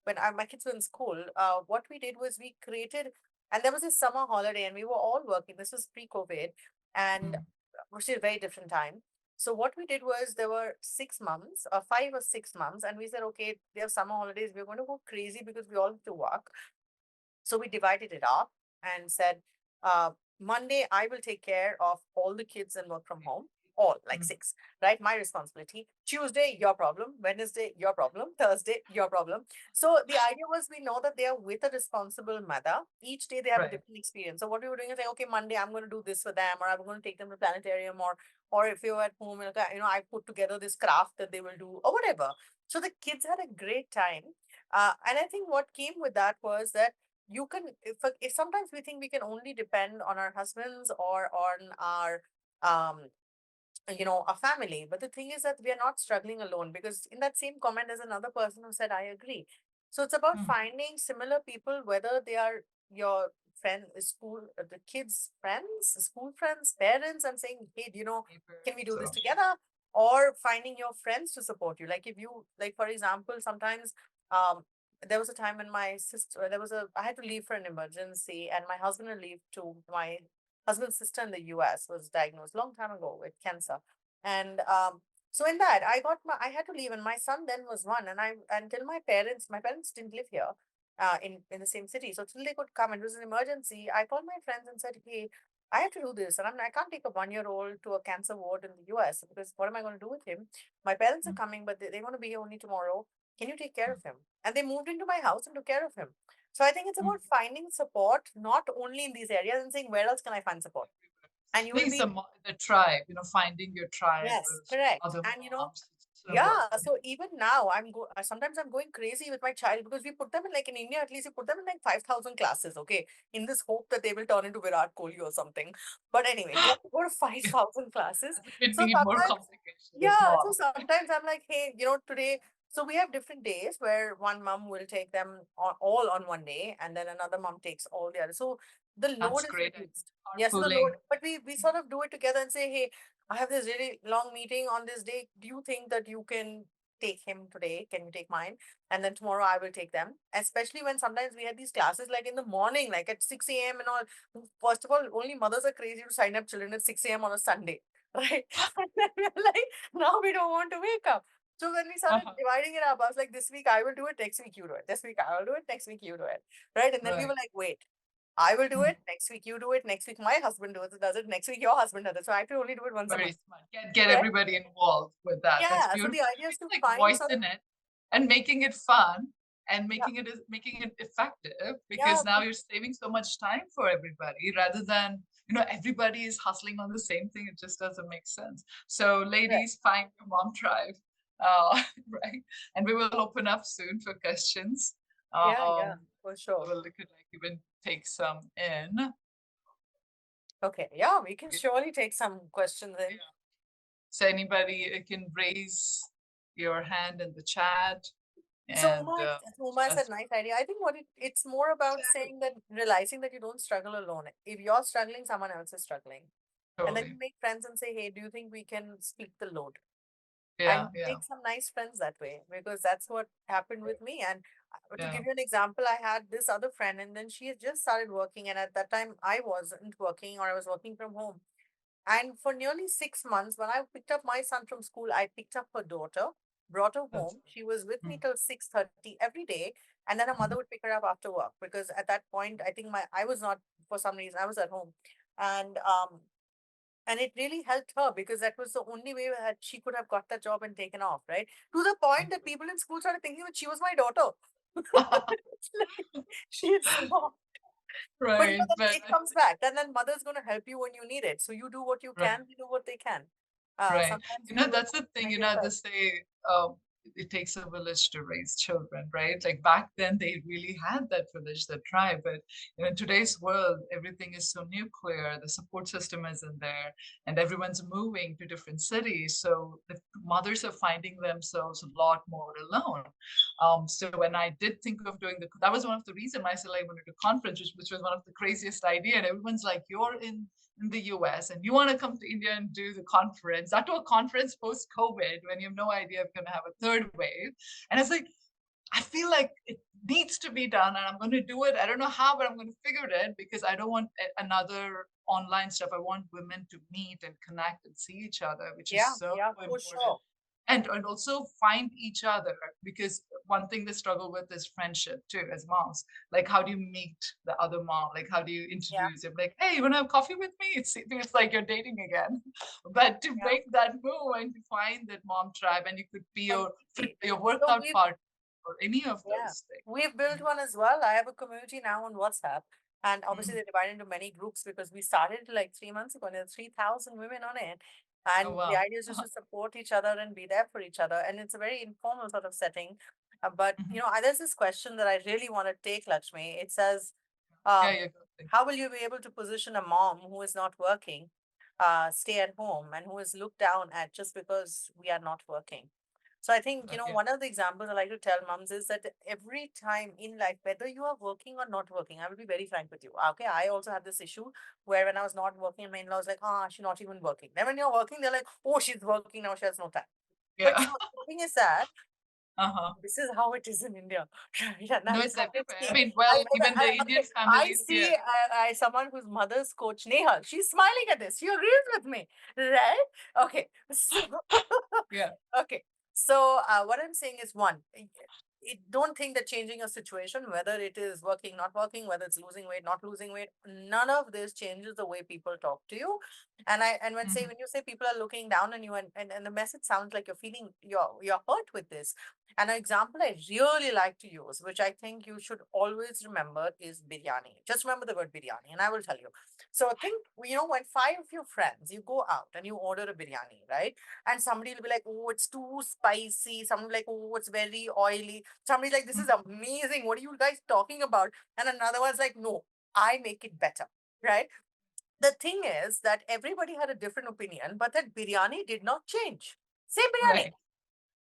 when my kids were in school, what we did was we created, and there was this summer holiday and we were all working. This was pre-COVID and Mhm. which is a very different time. So what we did was there were 6 months, 5 or 6 months, and we said, okay, they have summer holidays. We're going to go crazy because we all have to work. So we divided it up and said, uh, Monday, I will take care of all the kids and work from home, all like Mhm. 6, right? My responsibility. Tuesday, your problem. Wednesday, your problem. Thursday, your problem. So the idea was we know that they are with a responsible mother. Each day they have a Right. different experience. So what we were doing is like, okay, Monday, I'm going to do this for them, or I'm going to take them to planetarium, or if you're at home, I put together this craft that they will do, or whatever. So the kids had a great time. And I think what came with that was that you can if sometimes we think we can only depend on our husbands or on our um a family, but the thing is that we are not struggling alone, because in that same comment there's another person who said I agree. So it's about Mhm. finding similar people, whether they are your friend, school, the kids friends, school friends, parents, and saying, hey, can we Neighbors. do this So. together? Or finding your friends to support you, like if you, like for example, sometimes um there was a time when my sister, I had to leave for an emergency, and my husband had leave to my husband's sister in the US was diagnosed long time ago with cancer. And so in that, I had to leave, and my son then was one, and until my parents didn't live here, in the same city. So till they could come, and it was an emergency, I called my friends and said, hey, I have to do this, and I can't take a 1 year old to a cancer ward in the US, because what am I going to do with him? My parents are Mm, coming, but they're going to be here only tomorrow. Can you take care of him? And they moved into my house and took care of him. So I think it's mm. about finding support, not only in these areas, and saying, where else can I find support? And you I think will it's be, the tribe, finding your tribe yes, of correct. other And moms. It's so yeah, important. so even now sometimes I'm going crazy with my child, because we put them in, like, in India, at least we put them in like 5,000 classes, okay, in this hope that they will turn into Virat Kohli or something. But anyway, they have to go to 5,000 classes. It So need more sometimes, complication as yeah, so mom. sometimes I'm like, hey, today, so we have different days where one mom will take them all on one day, and then another mom takes all the other. So the load That's is great idea. reduced. Yes, so the load, Carpooling. but we sort of do it together and say, hey, I have this really long meeting on this day. Do you think that you can take him today? Can you take mine? And then tomorrow I will take them. Especially when sometimes we had these classes like in the morning, like at 6 a.m. and all. First of all, only mothers are crazy to sign up children at 6 a.m. on a Sunday, right? And then we're like, now we don't want to wake up. So when we started Uh-huh. dividing it up, I was like, this week I will do it, next week you do it. This week I will do it, next week you do it. Right. And then we were Right. like, wait, I will do Mhm. it, next week you do it, next week my husband does it, next week your husband does it. So I have to only do it once a Very month. smart. Get Right? everybody involved with that. That's Yeah. So the beautiful. idea is It's to like find sort of, voicing it and making it fun and yeah, making it effective yeah, because now you're saving so much time for everybody rather than everybody is hustling on the same thing. It just doesn't make sense. So correct. ladies, find your mom tribe. Right. And we will open up soon for questions. Yeah, yeah, for sure. We'll could like even take some in. Okay. Yeah, we can surely take some questions in. Yeah. So anybody can raise your hand in the chat So and Uma has a ask nice idea. I think it's more about saying that, realizing that you don't struggle alone. If you're struggling, someone else is struggling. And then you totally. make friends and say, hey, do you think we can split the load? And Yeah, you yeah, make some nice friends that way, because that's what happened with me. And to yeah. give you an example, I had this other friend, and then she had just started working, and at that time I wasn't working, or I was working from home. And for nearly 6 months, when I picked up my son from school, I picked up her daughter, brought her That's home. She was with me mm, till 6:30 every day, and then her mother mhm. would pick her up after work, because at that point, I think I was not, for some reason I was at home, and it really helped her, because that was the only way that she could have got that job and taken off, right? To the point that people in school started thinking that she was my daughter. It's like, she is not. But Right, then but it comes back. Then mother's going to help you when you need it. So you do what you right. can, they do what they can. Right. Sometimes you will That's the thing, make it they right. say it takes a village to raise children, right? Like back then they really had that village, that tribe. But in today's world, everything is so nuclear, the support system isn't there, and everyone's moving to different cities. So the mothers are finding themselves a lot more alone. So when I did think of doing that was one of the reasons I said I wanted to conference, which was one of the craziest idea. And everyone's like, you're in the US and you want to come to India and do the conference, that to a conference post COVID when you have no idea if you're going to have a third wave. And it's like, I feel like it needs to be done and I'm going to do it. I don't know how, but I'm going to figure it because I don't want another online stuff. I want women to meet and connect and see each other, which is Yeah, so yeah, for important. sure. And also find each other because one thing they struggle with is friendship too as moms. Like how do you meet the other mom? Like how do you Yeah, introduce him? Like, hey, you want to have coffee with me? It's like you're dating again. But to yeah, make that move and to find that mom tribe and you could be completely. your So workout partner or any of yeah, those things. we've built one as well. I have a community now on WhatsApp, and obviously Mhm. they're divided into many groups, because we started like 3 months ago, and there are 3,000 women on it. Oh And the wow. idea is just to support each other and be there for each other. And it's a very informal sort of setting. But Mhm. there's this question that I really want to take, Lakshmi. It says, Yeah, um, yeah, good thing. how will you be able to position a mom who is not working, stay at home, and who is looked down at just because we are not working? So I think, Yeah. one of the examples I like to tell moms is that every time in life, whether you are working or not working, I will be very frank with you. Okay, I also had this issue where when I was not working, my in-laws like, she's not even working. Then when you're working, they're like, oh, she's working now, she has no time. But Yeah. the thing is that Uh-huh. This is how it is in India, right? And No, I it's come and everywhere. I see, mean, well, even the Indian okay, I families see here. someone whose mother's coach Neha. She's smiling at this. She agrees with me, right? Okay, so Yeah. okay. So what I'm saying is one, don't think that changing your situation, whether it is working, not working, whether it's losing weight, not losing weight, none of this changes the way people talk to you. And Mhm. when you say people are looking down on you, and the message sounds like you're feeling you're hurt with this. And an example I really like to use, which I think you should always remember, is biryani. Just remember the word biryani, and I will tell you. So think, when five of your friends, you go out and you order a biryani, right? And somebody will be like, oh, it's too spicy. Someone will be like, oh, it's very oily. Somebody's like, this is Mhm. amazing. What are you guys talking about? And another one's like, no, I make it better, right? The thing is that everybody had a different opinion, but that biryani did not change. Same biryani, Right.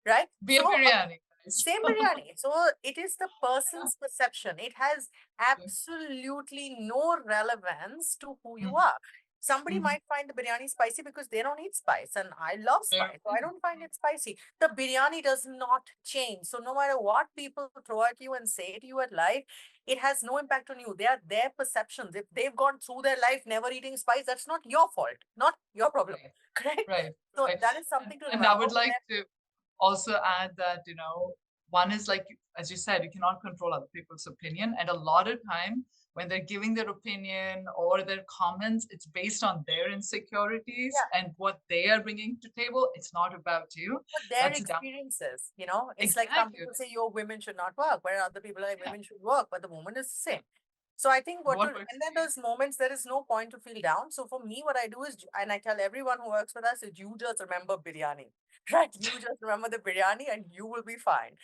right? Beer biryani, guys. Same biryani. So it is the person's perception. It has Yeah. absolutely no relevance to who you Mhm. are. Somebody Mhm. might find the biryani spicy because they don't eat spice, and I love Very spice, so I true. don't find it spicy. The biryani does not change. So no matter what people throw at you and say to you at life, it has no impact on you. They are their perceptions. If they've gone through their life never eating spice, that's not your fault, not your problem. Right. Correct? Right. So Right. that is And something to and I remember would when like to also add that, one is like, as you said, you cannot control other people's opinion. And a lot of time when they're giving their opinion or their comments, it's based on their insecurities yeah. and what they are bringing to table. It's not about you. But their That's down. experiences, it's like some Exactly. people say your women should not work, where other people are like Yeah. women should work, but the woman is the same. So I think What works and for then you? there's moments there is no point to feel down. So for me, what I do is, and I tell everyone who works with us, is you just remember biryani, right? You just remember the biryani and you will be fine.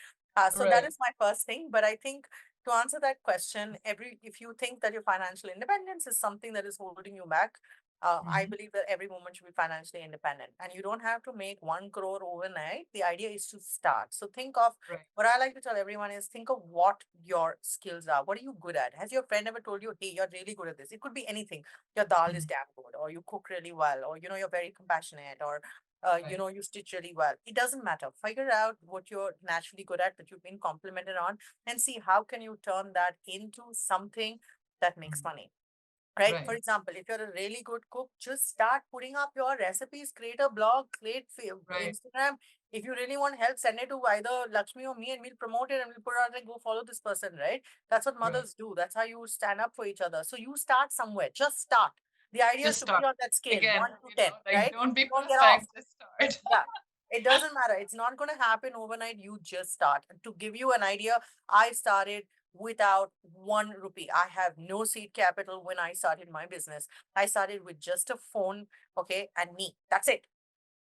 So that Right. is my first thing. But I think to answer that question, if you think that your financial independence is something that is holding you back, I Mhm. believe that every woman should be financially independent, and you don't have to make 1 crore overnight. The idea is to start. So think of Right. what I like to tell everyone is, think of what your skills are. What are you good at? Has your friend ever told you, hey, you're really good at this? It could be anything. Your dal is Mhm. damn good, or you cook really well, or you're very compassionate, or Right. you stitch really well. It doesn't matter. Figure out what you're naturally good at, that you've been complimented on, and see how can you turn that into something that makes Mhm. money. Right? For Right. example, if you're a really good cook, just start putting up your recipes, create a blog, create Right. Instagram. If you really want help, send it to either Lakshmi or me, and we'll promote it and we'll put it out and go follow this person, right? That's what Right. mothers do. That's how you stand up for each other. So you start somewhere. Just start. The idea is Just to start. be on that scale, Again, 1 to 10, like right? don't be Don't get off. perfect, just start. Yeah. It doesn't matter. It's not going to happen overnight. You just start. To give you an idea, I started without 1 rupee. I have no seed capital when I started my business. I started with just a phone, okay, and me. That's it.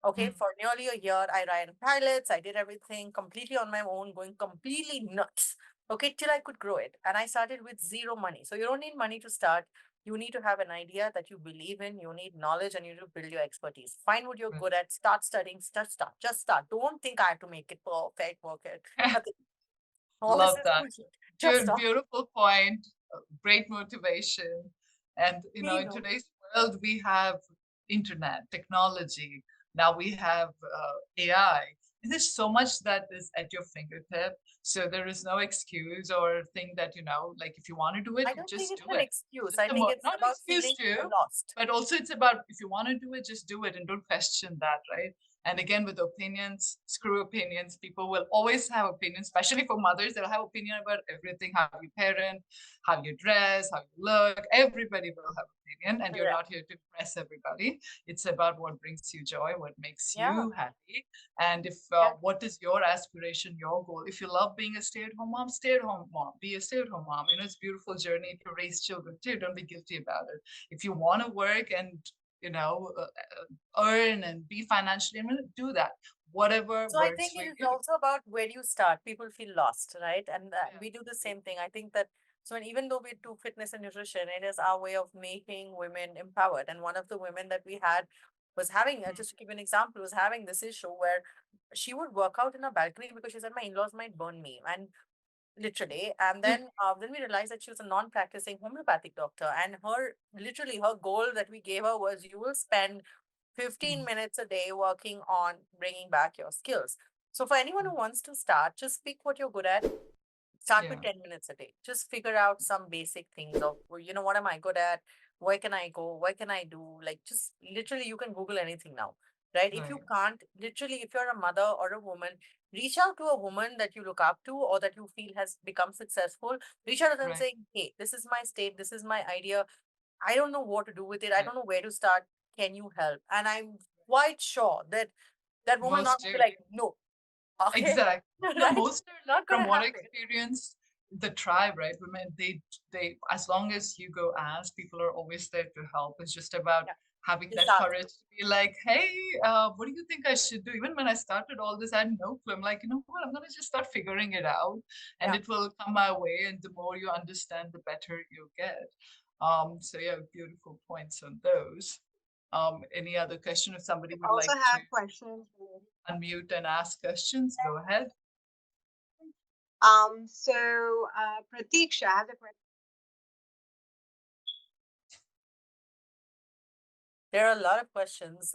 Okay, Mhm. for nearly a year, I ran pilots. I did everything completely on my own, going completely nuts. Okay, till I could grow it. And I started with zero money. So you don't need money to start. You need to have an idea that you believe in. You need knowledge and you need to build your expertise. Find what you're Right. good at. Start studying. Start. Just start. Don't think I have to make it perfect, work it. Nothing. All this Love is that. bullshit. Just start. Beautiful point. Great motivation. And We in know. today's world, we have internet, technology. Now we have AI. And there's so much that is at your fingertip. So there is no excuse or thing that, like if you want to do it, I don't think just it's do an it. excuse. Just I think it's not about excuse feeling to, lost. but also it's about if you want to do it, just do it and don't question that, right? And again, with opinions, screw opinions. People will always have opinions, especially for mothers. They'll have opinion about everything: how you parent, how you dress, how you look. Everybody will have opinion, and you're Yeah. not here to impress everybody. It's about what brings you joy, what makes Yeah. you happy, and if Yeah. what is your aspiration, your goal. If you love being a stay-at-home mom, stay-at-home mom. Be a stay-at-home mom. It's a beautiful journey to raise children too. Don't be guilty about it. If you want to work and you know uh, earn and be financially independent, do that. Whatever So I works think for it is you. also about where you start. People feel lost, right? And Yeah. we do the same thing. I think that so even though we do fitness and nutrition, it is our way of making women empowered. And one of the women that we had was having, Mm, just to give you an example, was having this issue where she would work out in a balcony because she said my in-laws might burn me. And literally, and then we realized that she was a non-practicing homeopathic doctor, and her goal that we gave her was, you will spend 15 mm, minutes a day working on bringing back your skills. So for anyone who wants to start, just pick what you're good at. Start with Yeah. 10 minutes a day. Just figure out some basic things of, well, what am I good at? Where can I go? What can I do? Like, just literally, you can Google anything now, right? If you Right. can't, literally, if you're a mother or a woman, reach out to a woman that you look up to or that you feel has become successful. Reach out to them Right. saying, hey, this is my state. This is my idea. I don't know what to do with it. I Right. don't know where to start. Can you help? And I'm quite sure that that woman not Most going to do. be like, no, okay, Exactly. right? Most are like Not going from to what I happen. experienced, the tribe, right? Women, they as long as you go ask, people are always there to help. It's just about Yeah, having just that ask. courage to be like, hey, what do you think I should do? Even when I started all this, I had no clue. I'm like, you know what? I'm gonna just start figuring it out, and Yeah. it will come my way. And the more you understand, the better you get. So yeah, beautiful points on those. Any other question? If somebody would Also like to have questions. unmute and ask questions, go ahead. Pratiksha has a question. There are a lot of questions.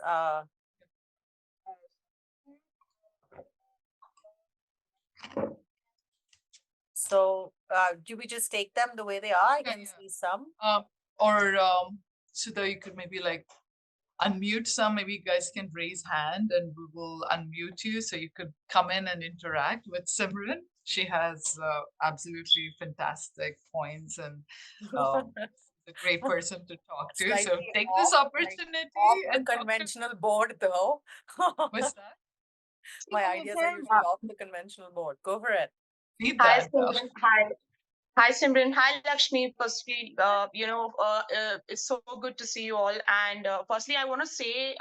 So do we just take them the way they are? I Yeah, can yeah. see some. Or Sudha, you could maybe like unmute some. Maybe you guys can raise hand and we will unmute you so you could come in and interact with Simran. She has absolutely fantastic points and a great person to talk to. So Slightly take this off, like opportunity off the and talk to. conventional board, though. What's that? My Simran, ideas are usually off the conventional board. Go for it. Need Hi, that. Simran. Hi. Hi, Simran. Hi, Lakshmi. Firstly, it's so good to see you all. And firstly, I want to say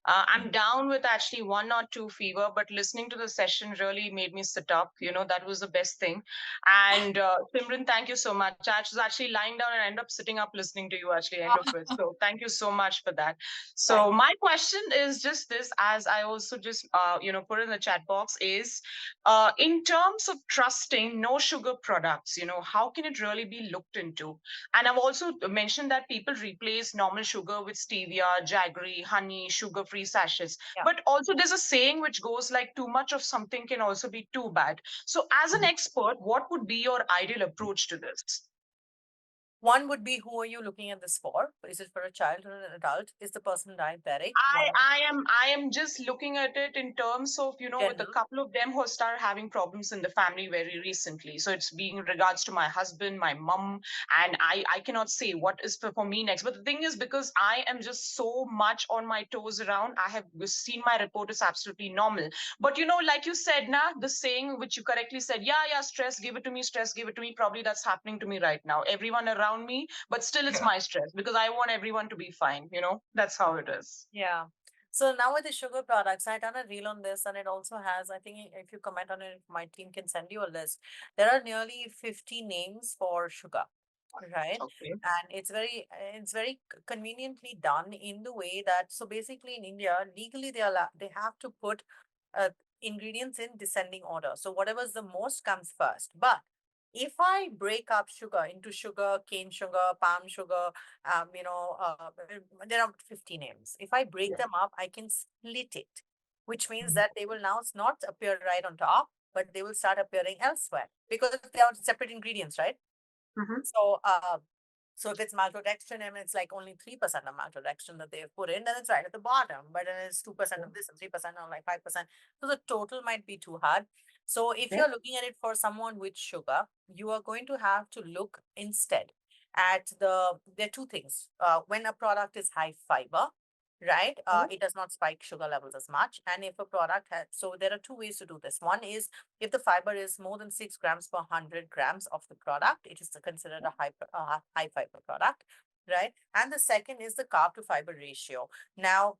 I'm down with actually 1 or 2 fever, but listening to the session really made me sit up. That was the best thing. And Simran, thank you so much. I was actually lying down and I ended up sitting up listening to you actually end of it. So thank you so much for that. Thank So my question is just this, as I also just put in the chat box, is in terms of trusting no sugar products, how can it really be looked into? And I've also mentioned that people replace normal sugar with stevia, jaggery, honey, sugar free sachets. Yeah. But also, there's a saying which goes like too much of something can also be too bad. So, as an expert, what would be your ideal approach to this? One would be, who are you looking at this for? Is it for a child or an adult? Is the person diabetic? I One of I am I am just looking at it in terms of, with a general. couple of them who started having problems in the family very recently. So it's being in regards to my husband, my mom, and I cannot say what is for me next. But the thing is, because I am just so much on my toes around, I have seen my report is absolutely normal. But like you said, the saying which you correctly said, yeah, stress, give it to me, stress, give it to me. Probably that's happening to me right now. Everyone around me, but still it's Yeah. my stress because I want everyone to be fine. That's how it is. Yeah. So now with the sugar products, I done a reel on this, and it also has, I think if you comment on it, my team can send you a list. There are nearly 50 names for sugar, right? Okay. And it's very conveniently done in the way that, so basically in India, legally they have to put uh, ingredients in descending order. So whatever's the most comes first. But if I break up sugar into sugar, cane sugar, palm sugar, there are 50 names. If I break Yeah. them up, I can split it, which means Mhm. that they will now not appear right on top, but they will start appearing elsewhere because they are separate ingredients, right? Mhm. So if it's maltodextrin and it's like only 3% of maltodextrin that they've put in, then it's right at the bottom. But then it's 2% of this and 3% or like 5%. So the total might be too hard. So if Okay. you're looking at it for someone with sugar, you are going to have to look instead at there are two things. When a product is high fiber, right? It does not spike sugar levels as much. And if a product has, so there are two ways to do this. One is, if the fiber is more than 6 grams per 100 grams of the product, it is considered a high fiber product, right? And the second is the carb to fiber ratio. Now,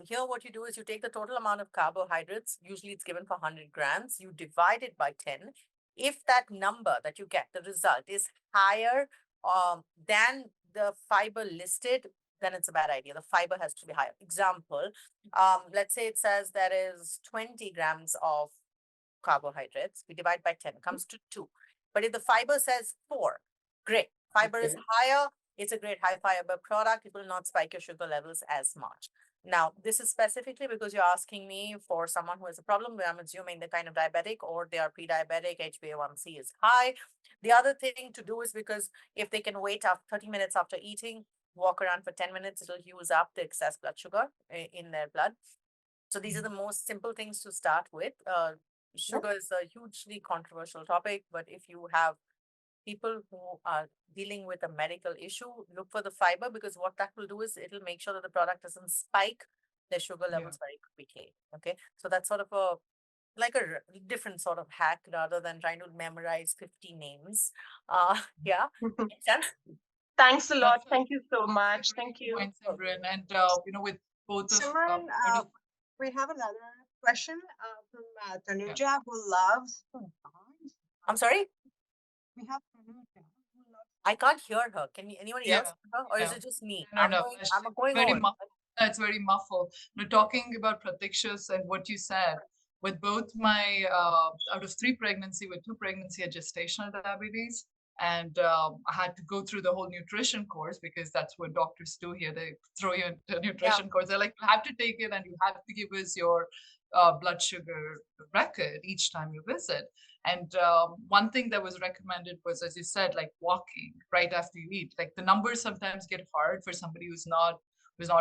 here what you do is you take the total amount of carbohydrates, usually it's given for 100 grams, you divide it by 10. If that number that you get, the result is higher than the fiber listed, then it's a bad idea. The fiber has to be higher. Example, let's say it says there is 20 grams of carbohydrates. We divide by 10, comes to 2. But if the fiber says 4, great. Fiber is Okay. higher. It's a great high fiber product. It will not spike your sugar levels as much. Now, this is specifically because you're asking me for someone who has a problem where I'm assuming they're kind of diabetic or they are pre-diabetic, HbA1c is high. The other thing to do is because if they can wait after 30 minutes after eating, walk around for 10 minutes, it'll use up the excess blood sugar in their blood. So these are the most simple things to start with. Sugar is a hugely controversial topic, but if you have people who are dealing with a medical issue, look for the fiber, because what that will do is it'll make sure that the product doesn't spike their sugar levels very quickly. Okay. So that's sort of a like a different sort of hack rather than trying to memorize 50 names. Yeah. Makes sense? Thanks a lot. That's Thank you so a much. very Thank good you. point, Simran. And with both of Simran, Tony, we have another question from yeah, Tanuja who loves to dance. I'm sorry? We have Tanuja who loves I can't hear her. Can anybody yeah, else hear her? Or is yeah. it just me? No, no, no. I'm It's going very on. muffled. No, it's very muffled. No, talking about Pratikshas and what you said, with both my out of three pregnancy, with two pregnancy had gestational diabetes, and I had to go through the whole nutrition course because that's what doctors do here. They throw you into a Yeah. nutrition course. They're like, you have to take it, and you have to give us your blood sugar record each time you visit. And one thing that was recommended was, as you said, like walking right after you eat. Like the numbers sometimes get hard for somebody who's not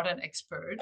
an expert.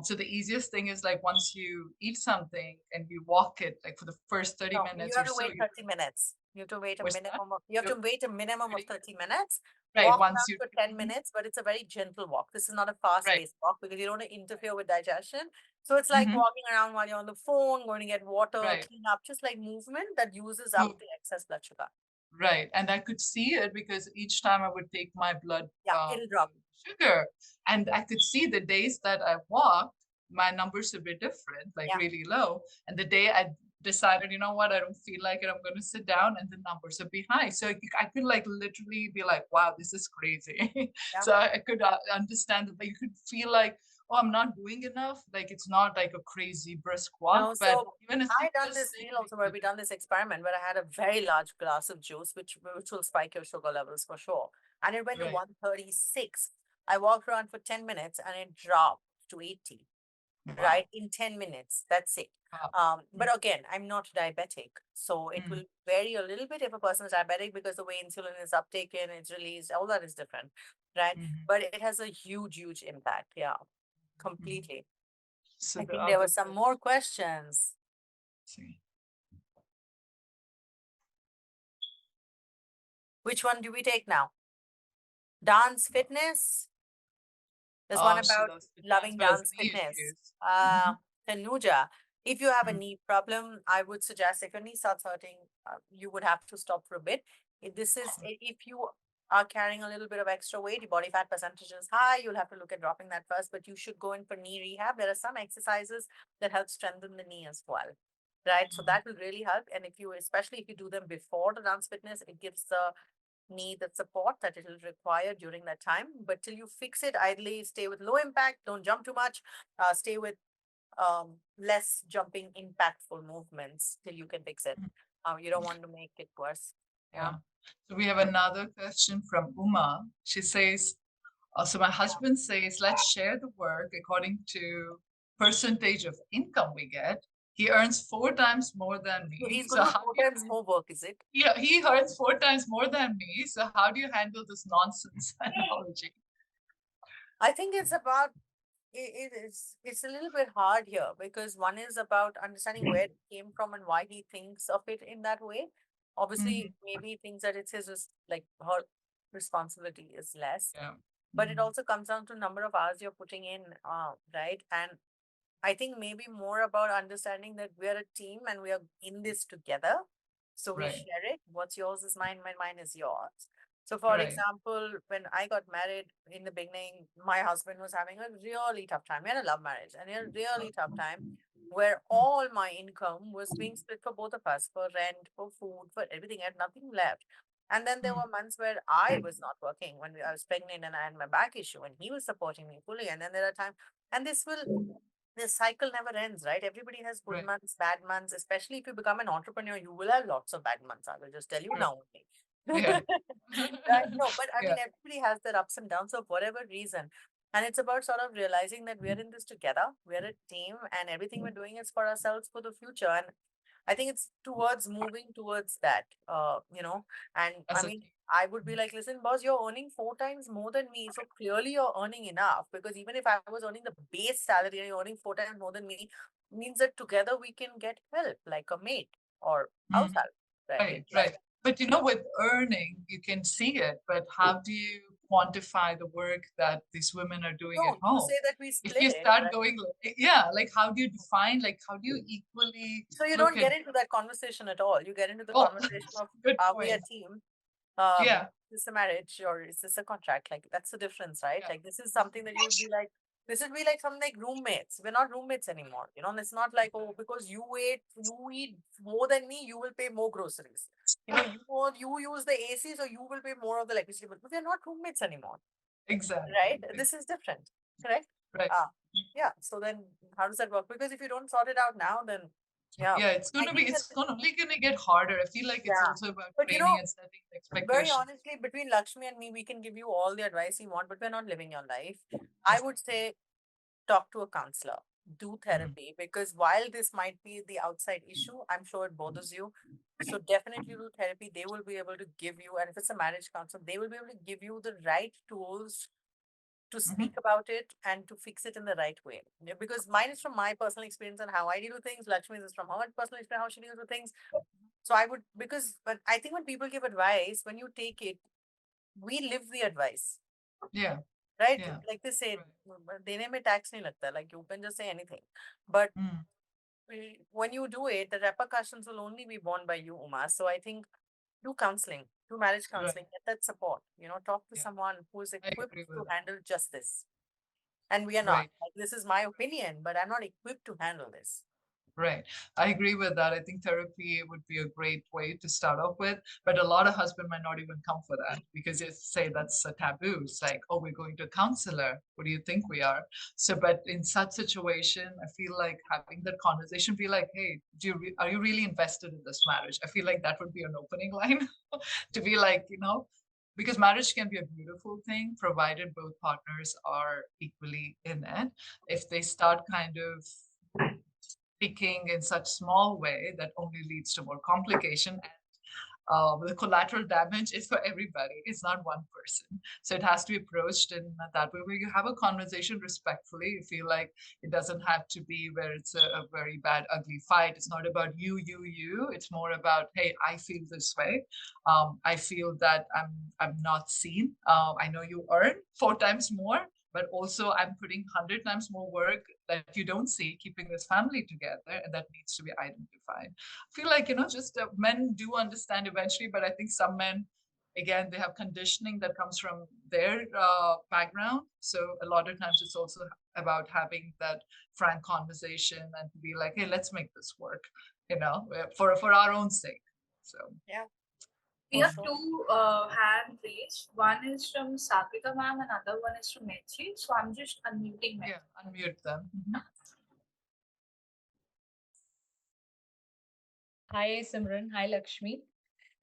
So the easiest thing is like once you eat something and you walk it like for the first 30 No, minutes you or have to so, wait 30 minutes. You have to wait a what's that? minimum of, you have You to wait a minimum of 30 minutes, right walk once around you for 10 minutes, but it's a very gentle walk. This is not a right. fast-paced walk because you don't want to interfere with digestion. So it's like Hmm. walking around while you're on the phone, going to get water, Right. clean up, just like movement that uses up So the excess blood sugar. right. And I could see it because each time I would take my blood Yeah, it'll drop. sugar, and I could see the days that I walked, my numbers would be different, like Yeah. really low. And the day I decided, you know what, I don't feel like it, I'm going to sit down, and the numbers would be high. So I could like literally be like, wow, this is crazy. Yeah. So I could understand that, but you could feel like, oh, I'm not doing enough. Like it's not like a crazy brisk walk, No, but so even if I you done just this sit, deal also where we done this experiment where I had a very large glass of juice, which will spike your sugar levels for sure. And it went to right. 136. I walked around for 10 minutes and it dropped to 80, Wow. right? In 10 minutes. That's it. Wow. But again, I'm not diabetic. So it will vary a little bit if a person is diabetic because the way insulin is uptaken, it's released, all that is different, right? Mhm. But it has a huge, huge impact. Yeah, Mhm. completely. So I the think there were other some more questions. see. Which one do we take now? Dance fitness? There's one She about loves to dance, loving but has dance knee fitness. issues. Mhm. Tanuja, if you have a Mm. knee problem, I would suggest if your knee starts hurting, you would have to stop for a bit. If you are carrying a little bit of extra weight, your body fat percentage is high, you'll have to look at dropping that first, but you should go in for knee rehab. There are some exercises that help strengthen the knee as well. Right. So that will really help. And especially if you do them before the dance fitness, it gives the need the support that it will require during that time. But till you fix it, ideally stay with low impact, don't jump too much, stay with less jumping impactful movements till you can fix it. You don't want to make it worse. Yeah. So we have another question from Uma. She says, so my husband says, let's share the work according to percentage of income we get. He earns 4 times more than So me. he's So going to how do do 4 times more work, is it? yeah, he earns 4 times more than me. So how do you handle this nonsense analogy? I think it's about it's a little bit hard here because one is about understanding where it came from and why he thinks of it in that way. Obviously, maybe he thinks that it's like her responsibility is less, Yeah. but it also comes down to number of hours you're putting in, right? And I think maybe more about understanding that we're a team and we are in this together. So we Right. share it. What's yours is mine, mine is yours. So for Right. example, when I got married in the beginning, my husband was having a really tough time. We had a love marriage and a really tough time where all my income was being split for both of us for rent, for food, for everything. I had nothing left. And then there were months where I was not working when I was pregnant and I had my back issue and he was supporting me fully. And then there are times, and this cycle never ends, right? Everybody has good Right. months, bad months, especially if you become an entrepreneur, you will have lots of bad months. I will just tell you Sure. now only. Yeah. Right? No, but I Yeah. mean, everybody has their ups and downs of whatever reason. And it's about sort of realizing that we're in this together, we're a team, and everything we're doing is for ourselves for the future. And I think it's towards moving towards that, and as I a mean, team. I would be like, listen, boss, you're earning 4 times more than me. So clearly you're earning enough, because even if I was earning the base salary and you're earning 4 times more than me, means that together we can get help like a maid or house Mhm. help, right? Right, right. But with earning, you can see it, but how do you quantify the work that these women are doing at No, you home? say that we If split you it, start right? going, yeah, like how do you define, like how do you equally So you look don't at, get into that conversation at all. You get into the oh, conversation of, good are we a point. team? Yeah, Is this a marriage or is this a contract? Like, that's the difference, right? yeah, Like, this is something that you would be like, this would be like something like roommates. We're not roommates anymore. It's not like, oh, because you eat more than me, you will pay more groceries. You use the AC, so you will pay more of the electricity bill. But we're not roommates anymore, right? exactly. This is different, correct? Right. Ah, yeah. So then how does that work? Because if you don't sort it out now, then yeah, Yeah, it's I going to be, think that, it's going to only going to get harder. I feel like it's yeah. also about But training and setting very expectations. honestly, between Lakshmi and me, we can give you all the advice you want, but we're not living your life. I would say talk to a counselor, do Mhm. therapy, because while this might be the outside issue, I'm sure it bothers you. So definitely do therapy. They will be able to give you, and if it's a marriage counselor, they will be able to give you the right tools to Mhm. speak about it and to fix it in the right way. Yeah, because mine is from my personal experience and how I deal with things. Lakshmi's is from her personal experience, how she deals with things. So I would, but I think when people give advice, when you take it, we live the advice, Yeah, right? yeah. Like they say, Right. देने में tax नहीं लगता. Like you can just say anything. But Mm. when you do it, the repercussions will only be borne by you, Uma. So I think do counseling, do marriage Right. counseling, get that support. Talk to Yeah, someone who is I equipped agree to with that. handle just this. And we are not. Right. Like this is my opinion, but I'm not equipped to handle this. Right. I agree with that. I think therapy would be a great way to start off with, but a lot of husbands might not even come for that because they say that's a taboo. It's like, oh, we're going to a counselor. What do you think we are? So, but in such situation, I feel like having that conversation, be like, hey, are you really invested in this marriage? I feel like that would be an opening line to be like, because marriage can be a beautiful thing provided both partners are equally in it. If they start kind of speaking in such small way that only leads to more complication, and the collateral damage is for everybody. It's not one person. So it has to be approached in that way where you have a conversation respectfully. You feel like it doesn't have to be where it's a very bad, ugly fight. It's not about you. It's more about, hey, I feel this way. I feel that I'm not seen. I know you earn 4 times more, but also I'm putting 100 times more work that you don't see, keeping this family together, and that needs to be identified. Feel like just men do understand eventually, but I think some men, again, they have conditioning that comes from their background. So a lot of times it's also about having that frank conversation and to be like, hey, let's make this work, for our own sake. So Yeah, We for have sure. two hand raised. One is from Sagrika ma'am, and another one is from Metri. So I'm just unmuting yeah, Metri. unmute them. Mhm. Hi, Simran. Hi, Lakshmi.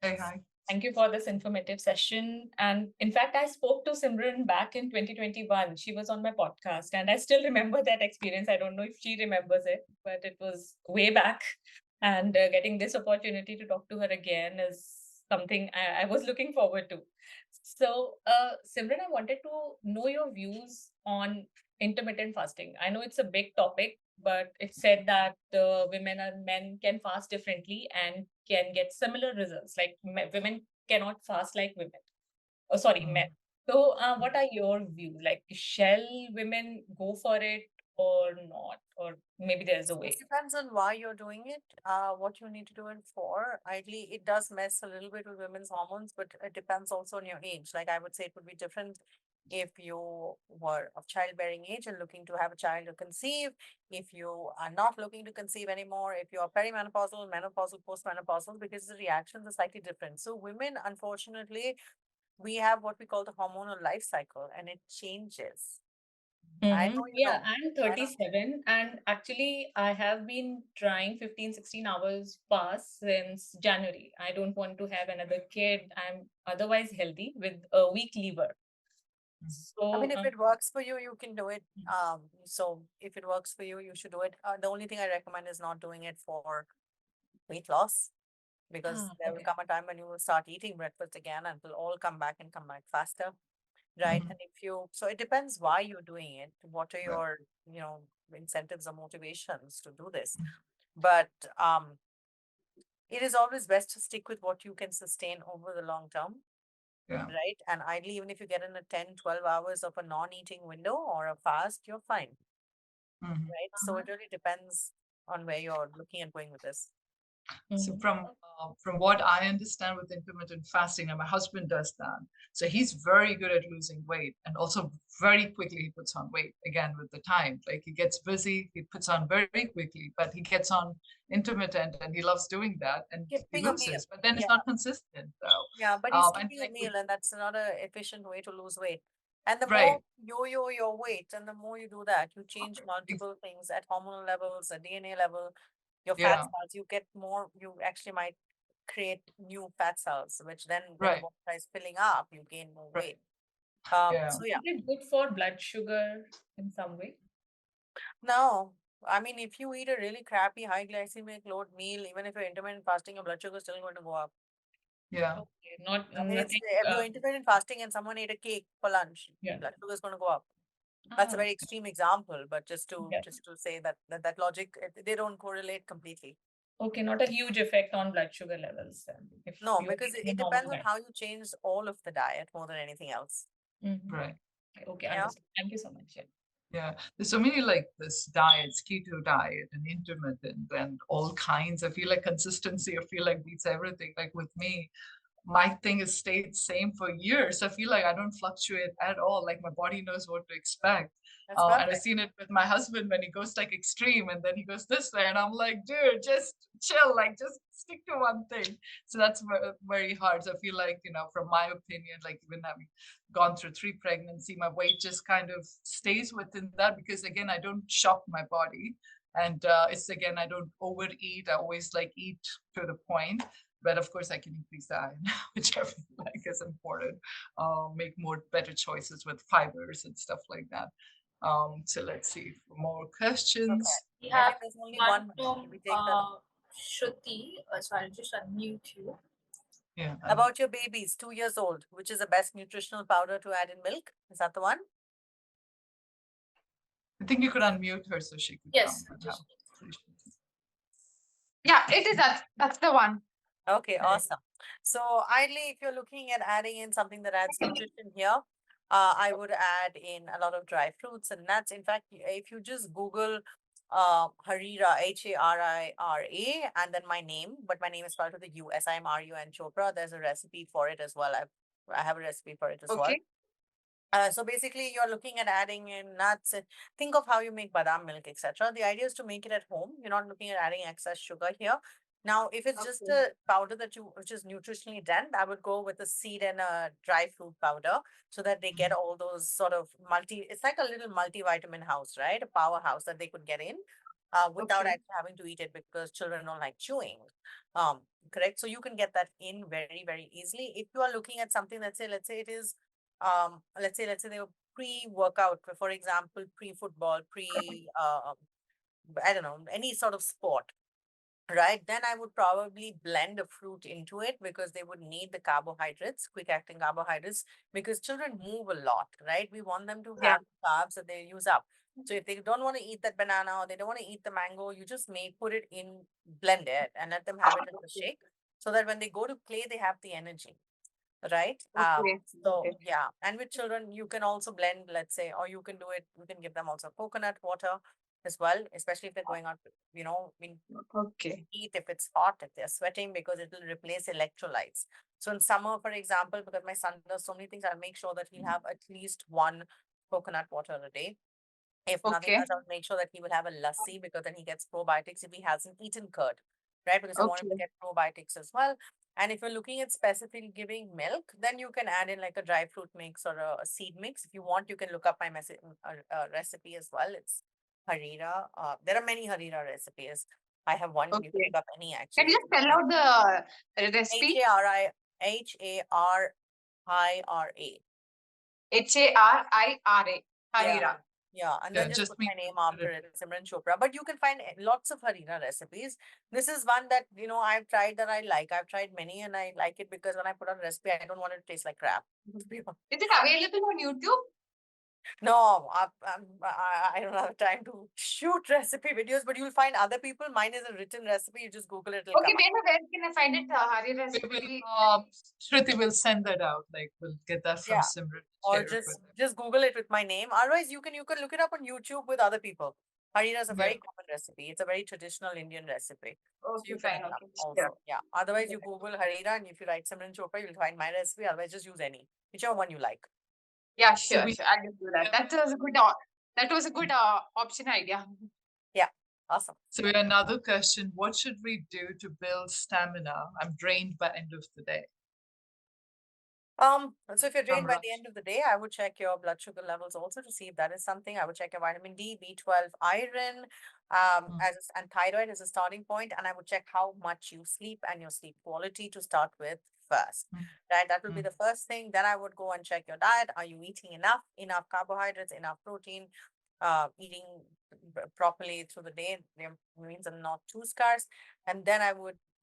Hey, hi. Thank you for this informative session. And in fact, I spoke to Simran back in 2021. She was on my podcast, and I still remember that experience. I don't know if she remembers it, but it was way back. And getting this opportunity to talk to her again is something I was looking forward to. So, Simran, I wanted to know your views on intermittent fasting. I know it's a big topic, but it's said that women and men can fast differently and can get similar results. Like women cannot fast like women. Oh, sorry, Mm. men. So, what are your views? Like, shall women go for it or not? Or maybe there's a It way. depends on why you're doing it, what you need to do it for. Ideally, it does mess a little bit with women's hormones, but it depends also on your age. Like I would say it would be different if you were of childbearing age and looking to have a child to conceive, if you are not looking to conceive anymore, if you're perimenopausal, menopausal, postmenopausal, because the reactions are slightly different. So women, unfortunately, we have what we call the hormonal life cycle and it changes. I know you Yeah, know. I'm I know. 37, and actually I have been trying 15, 16 hours fast since January. I don't want to have another kid. I'm otherwise healthy with a weak liver. So I mean, if it works for you, you can do it. So if it works for you, you should do it. The only thing I recommend is not doing it for weight loss, because there will okay. come a time when you will start eating breakfast again and it'll all come back and come back faster. Right. Mhm. And if you, so it depends why you're doing it. What are Right. your, incentives or motivations to do this? But it is always best to stick with what you can sustain over the long term. Yeah. Right. And ideally, even if you get in a 10, 12 hours of a non-eating window or a fast, you're fine. Mhm. Right. So it really depends on where you're looking at going with this. So Mhm. from what I understand with intermittent fasting, and my husband does that. So he's very good at losing weight, and also very quickly he puts on weight again with the time. Like he gets busy, he puts on very quickly, but he gets on intermittent, and he loves doing that, and he Skipping a meal. loses. But then it's Yeah. not consistent, though. Yeah. But he's And skipping a like meal, and that's not a efficient way to lose weight. And the more right, yo-yo your weight, and the more you do that, you change ex- multiple things at hormonal levels, at DNA level, your fat yeah, cells, you get more, you actually might create new fat cells, which then when the right, body tries filling up, you gain more right, weight. yeah. So yeah, Is it good for blood sugar in some way? no, I mean, if you eat a really crappy high glycemic load meal, even if you're intermittent fasting, your blood sugar is still going to go up. Yeah, Okay, not I mean, it's nothing. if you're intermittent fasting and someone ate a cake for lunch, Yeah. blood sugar is going to go up. That's a very Okay. extreme example, but just to Yeah. say that logic, they don't correlate completely. Okay, not a huge effect on blood sugar levels then. If No, you're because eating a it normal depends on diet. how you change all of the diet more than anything else. right. Okay, Yeah. understood. Thank you so much. Yeah. Yeah, there's so many like this diets, keto diet and intermittent and all kinds. I feel like consistency, I feel like beats everything. Like with me, my thing has stayed same for years. I feel like I don't fluctuate at all. Like my body knows what to expect. That's And I've perfect. seen it with my husband when he goes like extreme and then he goes this way. And I'm like, dude, just chill, like just stick to one thing. So that's very hard. So I feel like, from my opinion, like even having gone through 3 pregnancy, my weight just kind of stays within that because again, I don't shock my body. And it's again, I don't overeat. I always like eat to the point, but of course I can increase the iron, which I feel like is important. Make more better choices with fibers and stuff like that. So let's see for more Okay. questions. We I have think there's only one one. from We take the Shruti. So I'll just unmute you. Yeah, about your babies, 2 years old, which is the best nutritional powder to add in milk. Is that the one? I think you could unmute her so she could Yes, come and have. just Yeah, it is that. That's the one. Okay, Okay. awesome. So ideally, if you're looking at adding in something that adds nutrition here, I would add in a lot of dry fruits and nuts. In fact, if you just Google Harira, Harira, and then my name, but my name is spelled with a U, Simrun Chopra. There's a recipe for it as well. I have a recipe for it as well. Okay. So basically, you're looking at adding in nuts. And think of how you make badam milk, etc. The idea is to make it at home. You're not looking at adding excess sugar here. Now, if it's just Okay. a powder which is nutritionally dense, I would go with a seed and a dry fruit powder so that they get all those sort of it's like a little multivitamin house, right? A powerhouse that they could get in without Okay. actually having to eat it because children don't like chewing. Correct. So you can get that in very, very easily. If you are looking at something, let's say it is let's say they were pre-workout, for example, pre-football, I don't know, any sort of sport, right? Then I would probably blend a fruit into it because they would need the carbohydrates, quick acting carbohydrates, because children move a lot, right? We want them to Yeah. have carbs that they use up. So if they don't want to eat that banana or they don't want to eat the mango, you just may put it in, blend it and let them have it as a Okay. shake so that when they go to play, they have the energy, right? Okay. So Okay. yeah, and with children, you can also blend, let's say, or you can do it, you can give them also coconut water as well, especially if they're going out, in Okay. heat, if it's hot, if they're sweating, because it will replace electrolytes. So in summer, for example, because my son does so many things, I'll make sure that he'll have at least one coconut water a day. If nothing Okay. else, I'll make sure that he will have a lassi because then he gets probiotics if he hasn't eaten curd, right? Because I want him to Okay. get probiotics as well. And if you're looking at specifically giving milk, then you can add in like a dry fruit mix or a seed mix. If you want, you can look up my recipe as well. It's Harira. There are many Harira recipes. I have one. You can Okay. look up any Can you actually. just spell out the H recipe? A R I H A R I R A. Harira. Harira. Yeah, and Yeah, then just just put me my name put after it. it, Simran Chopra. But you can find lots of harina recipes. This is one that, I've tried that I like. I've tried many and I like it because when I put on a recipe, I don't want it to taste like crap. Is it available on YouTube? No, I don't have time to shoot recipe videos, but you'll find other people. Mine is a written recipe. You just Google it, it'll Okay, come up. Bena, where can I find it? Harira We will, recipe. Shruti will send that out. Like we'll get that from Yeah. Simran. Or Share it with just Google it with my name. Otherwise, you can look it up on YouTube with other people. Harira is a Yeah. very common recipe. It's a very traditional Indian recipe. So Okay, you can fine. look it up Okay. also. Yeah. Otherwise, you Google Harira and if you write Simran Chopra, you'll find my recipe. Otherwise, just use any, whichever one you like. Yeah, So sure, we sure. I'll just do that. That was a good. That was a good option idea. Yeah. Awesome. So another question, what should we do to build stamina? I'm drained by end of the day. So if you're drained by the Summarize. end of the day, I would check your blood sugar levels also to see if that is something. I would check your vitamin D, B12, iron, and thyroid as a starting point, and I would check how much you sleep and your sleep quality to start with first. Mm. Right, that will be Mm. the first thing. Then I would go and check your diet. Are you eating enough carbohydrates, enough protein, eating properly through the day? Means are not too scarce. And then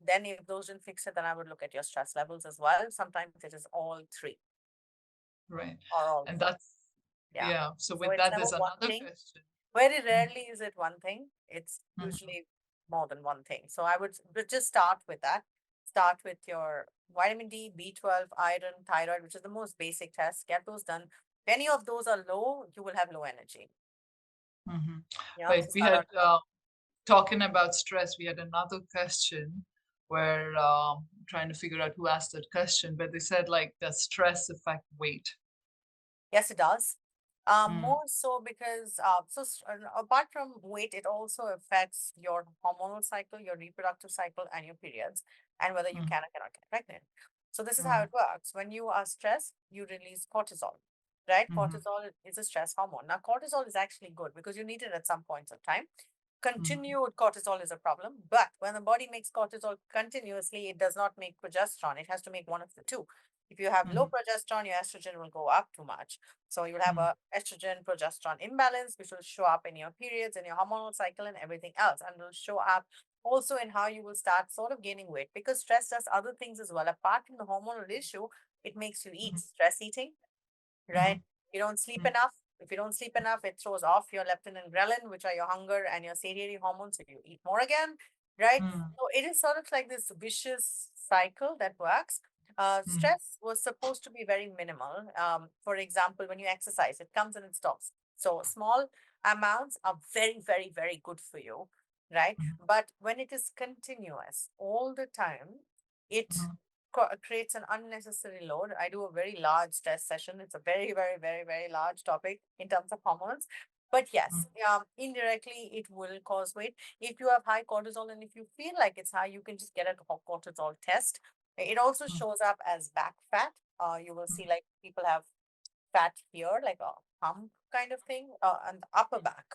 then if those didn't fix it, then I would look at your stress levels as well. Sometimes it is all three Right. or all And four. that's, Yeah. yeah. So So with it's that, never there's one another thing. question. Very Mm. rarely is it one thing. It's Mhm. usually more than one thing. So I would just start with that. Start with your vitamin D, B12, iron, thyroid, which is the most basic test. Get those done. If any of those are low, you will have low energy. Mhm. Yeah. Right. So We start had talking about stress. We had another question where trying to figure out who asked that question, but they said like, does stress affect weight? Yes, it does. Mm. More so because apart from weight, it also affects your hormonal cycle, your reproductive cycle, and your periods, and whether you Mm. can or cannot get pregnant. So this is how Mm. it works. When you are stressed, you release cortisol, right? Mhm. Cortisol is a stress hormone. Now, cortisol is actually good because you need it at some points of time. Continued cortisol is a problem, but when the body makes cortisol continuously, it does not make progesterone. It has to make one of the two. If you have low Mhm. progesterone, your estrogen will go up too much. So you'll have Mm. a estrogen progesterone imbalance, which will show up in your periods and your hormonal cycle and everything else. And will show up also in how you will start sort of gaining weight because stress does other things as well. Apart from the hormonal issue, it makes you eat. Mhm. Stress eating, right? Mhm. You don't sleep Mm. enough. If you don't sleep enough, it throws off your leptin and ghrelin, which are your hunger and your satiety hormones. So you eat more again, right? Mm. So it is sort of like this vicious cycle that works. Mm. Stress was supposed to be very minimal. For example, when you exercise, it comes and it stops. So small amounts are very, very, very good for you, right? Mhm. But when it is continuous all the time, it Mhm. creates an unnecessary load. I do a very large stress session. It's a very, very, very, very large topic in terms of hormones. But yes, indirectly, it will cause weight. If you have high cortisol and if you feel like it's high, you can just get a cortisol test. It also Mm. shows up as back fat. You will see like people have fat here, like a hump kind of thing, and the upper back,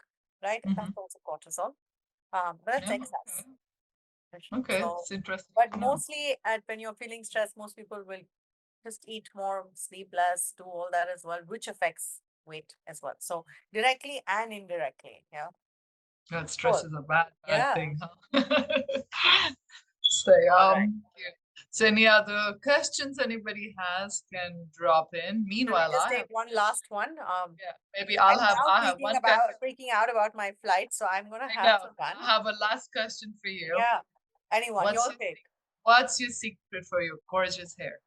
right? That's Mhm. also cortisol. But that's Yeah. excess. Okay. So, It's interesting but to know. mostly at when you're feeling stressed, most people will just eat more, sleep less, do all that as well, which affects weight as well. So directly and indirectly. Yeah. That stress Cool. is a bad Yeah. thing, huh? So, All right. yeah. So any other questions anybody has can drop in. Let me Meanwhile, just I take have, one last one. yeah, maybe I'm now I have one question. freaking out about my flight, so I'm gonna I have know. to run. I have a last question for you. Yeah. Anyone, What's your your pick. what's your secret for your gorgeous hair?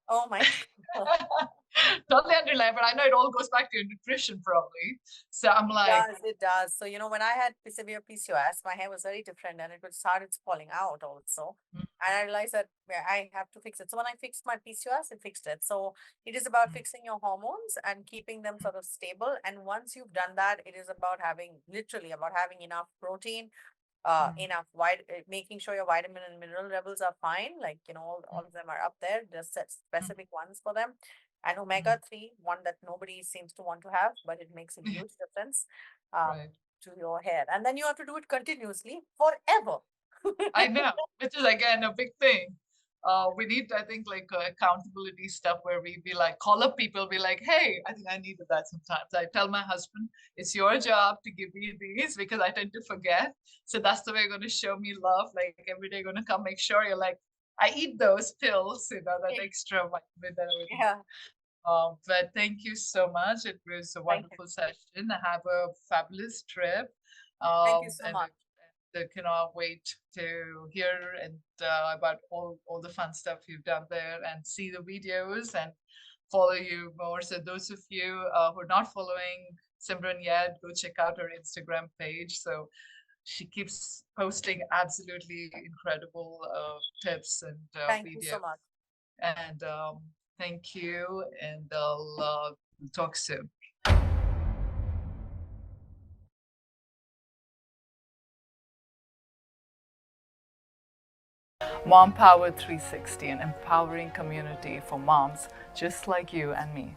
Oh my God. Totally underline, but I know it all goes back to your nutrition probably. So I'm like, It does. So, when I had severe PCOS, my hair was very different and it would started falling out also. mm, And I realized that I have to fix it. So when I fixed my PCOS, it fixed it. So it is about mm, fixing your hormones and keeping them mm, sort of stable. And once you've done that, it is about literally about having enough protein, mm, enough making sure your vitamin and mineral levels are fine. Like, all of them are up there. Just set mm, specific ones for them. And mm, omega-3, one that nobody seems to want to have, but it makes a mm. huge difference um, Right. to your hair. And then you have to do it continuously forever. I know, which is again a big thing. we need, I think, like accountability stuff where we be like, call up people, be like, hey, I think I needed that sometimes. I tell my husband, it's your job to give me these because I tend to forget. So that's the way you're going to show me love. Like every day, you're going to come make sure you're like, I eat those pills, that extra vitamin that I would need. Yeah. But thank you so much. It was a Thank you. wonderful session. Have a fabulous trip. Thank you so And much. I cannot wait to hear and about all the fun stuff you've done there and see the videos and follow you more. So those of you who are not following Simran yet, go check out her Instagram page. So she keeps posting absolutely incredible tips and Thank you so videos. much. And thank you, and I'll talk soon. MomPower360, an empowering community for moms just like you and me.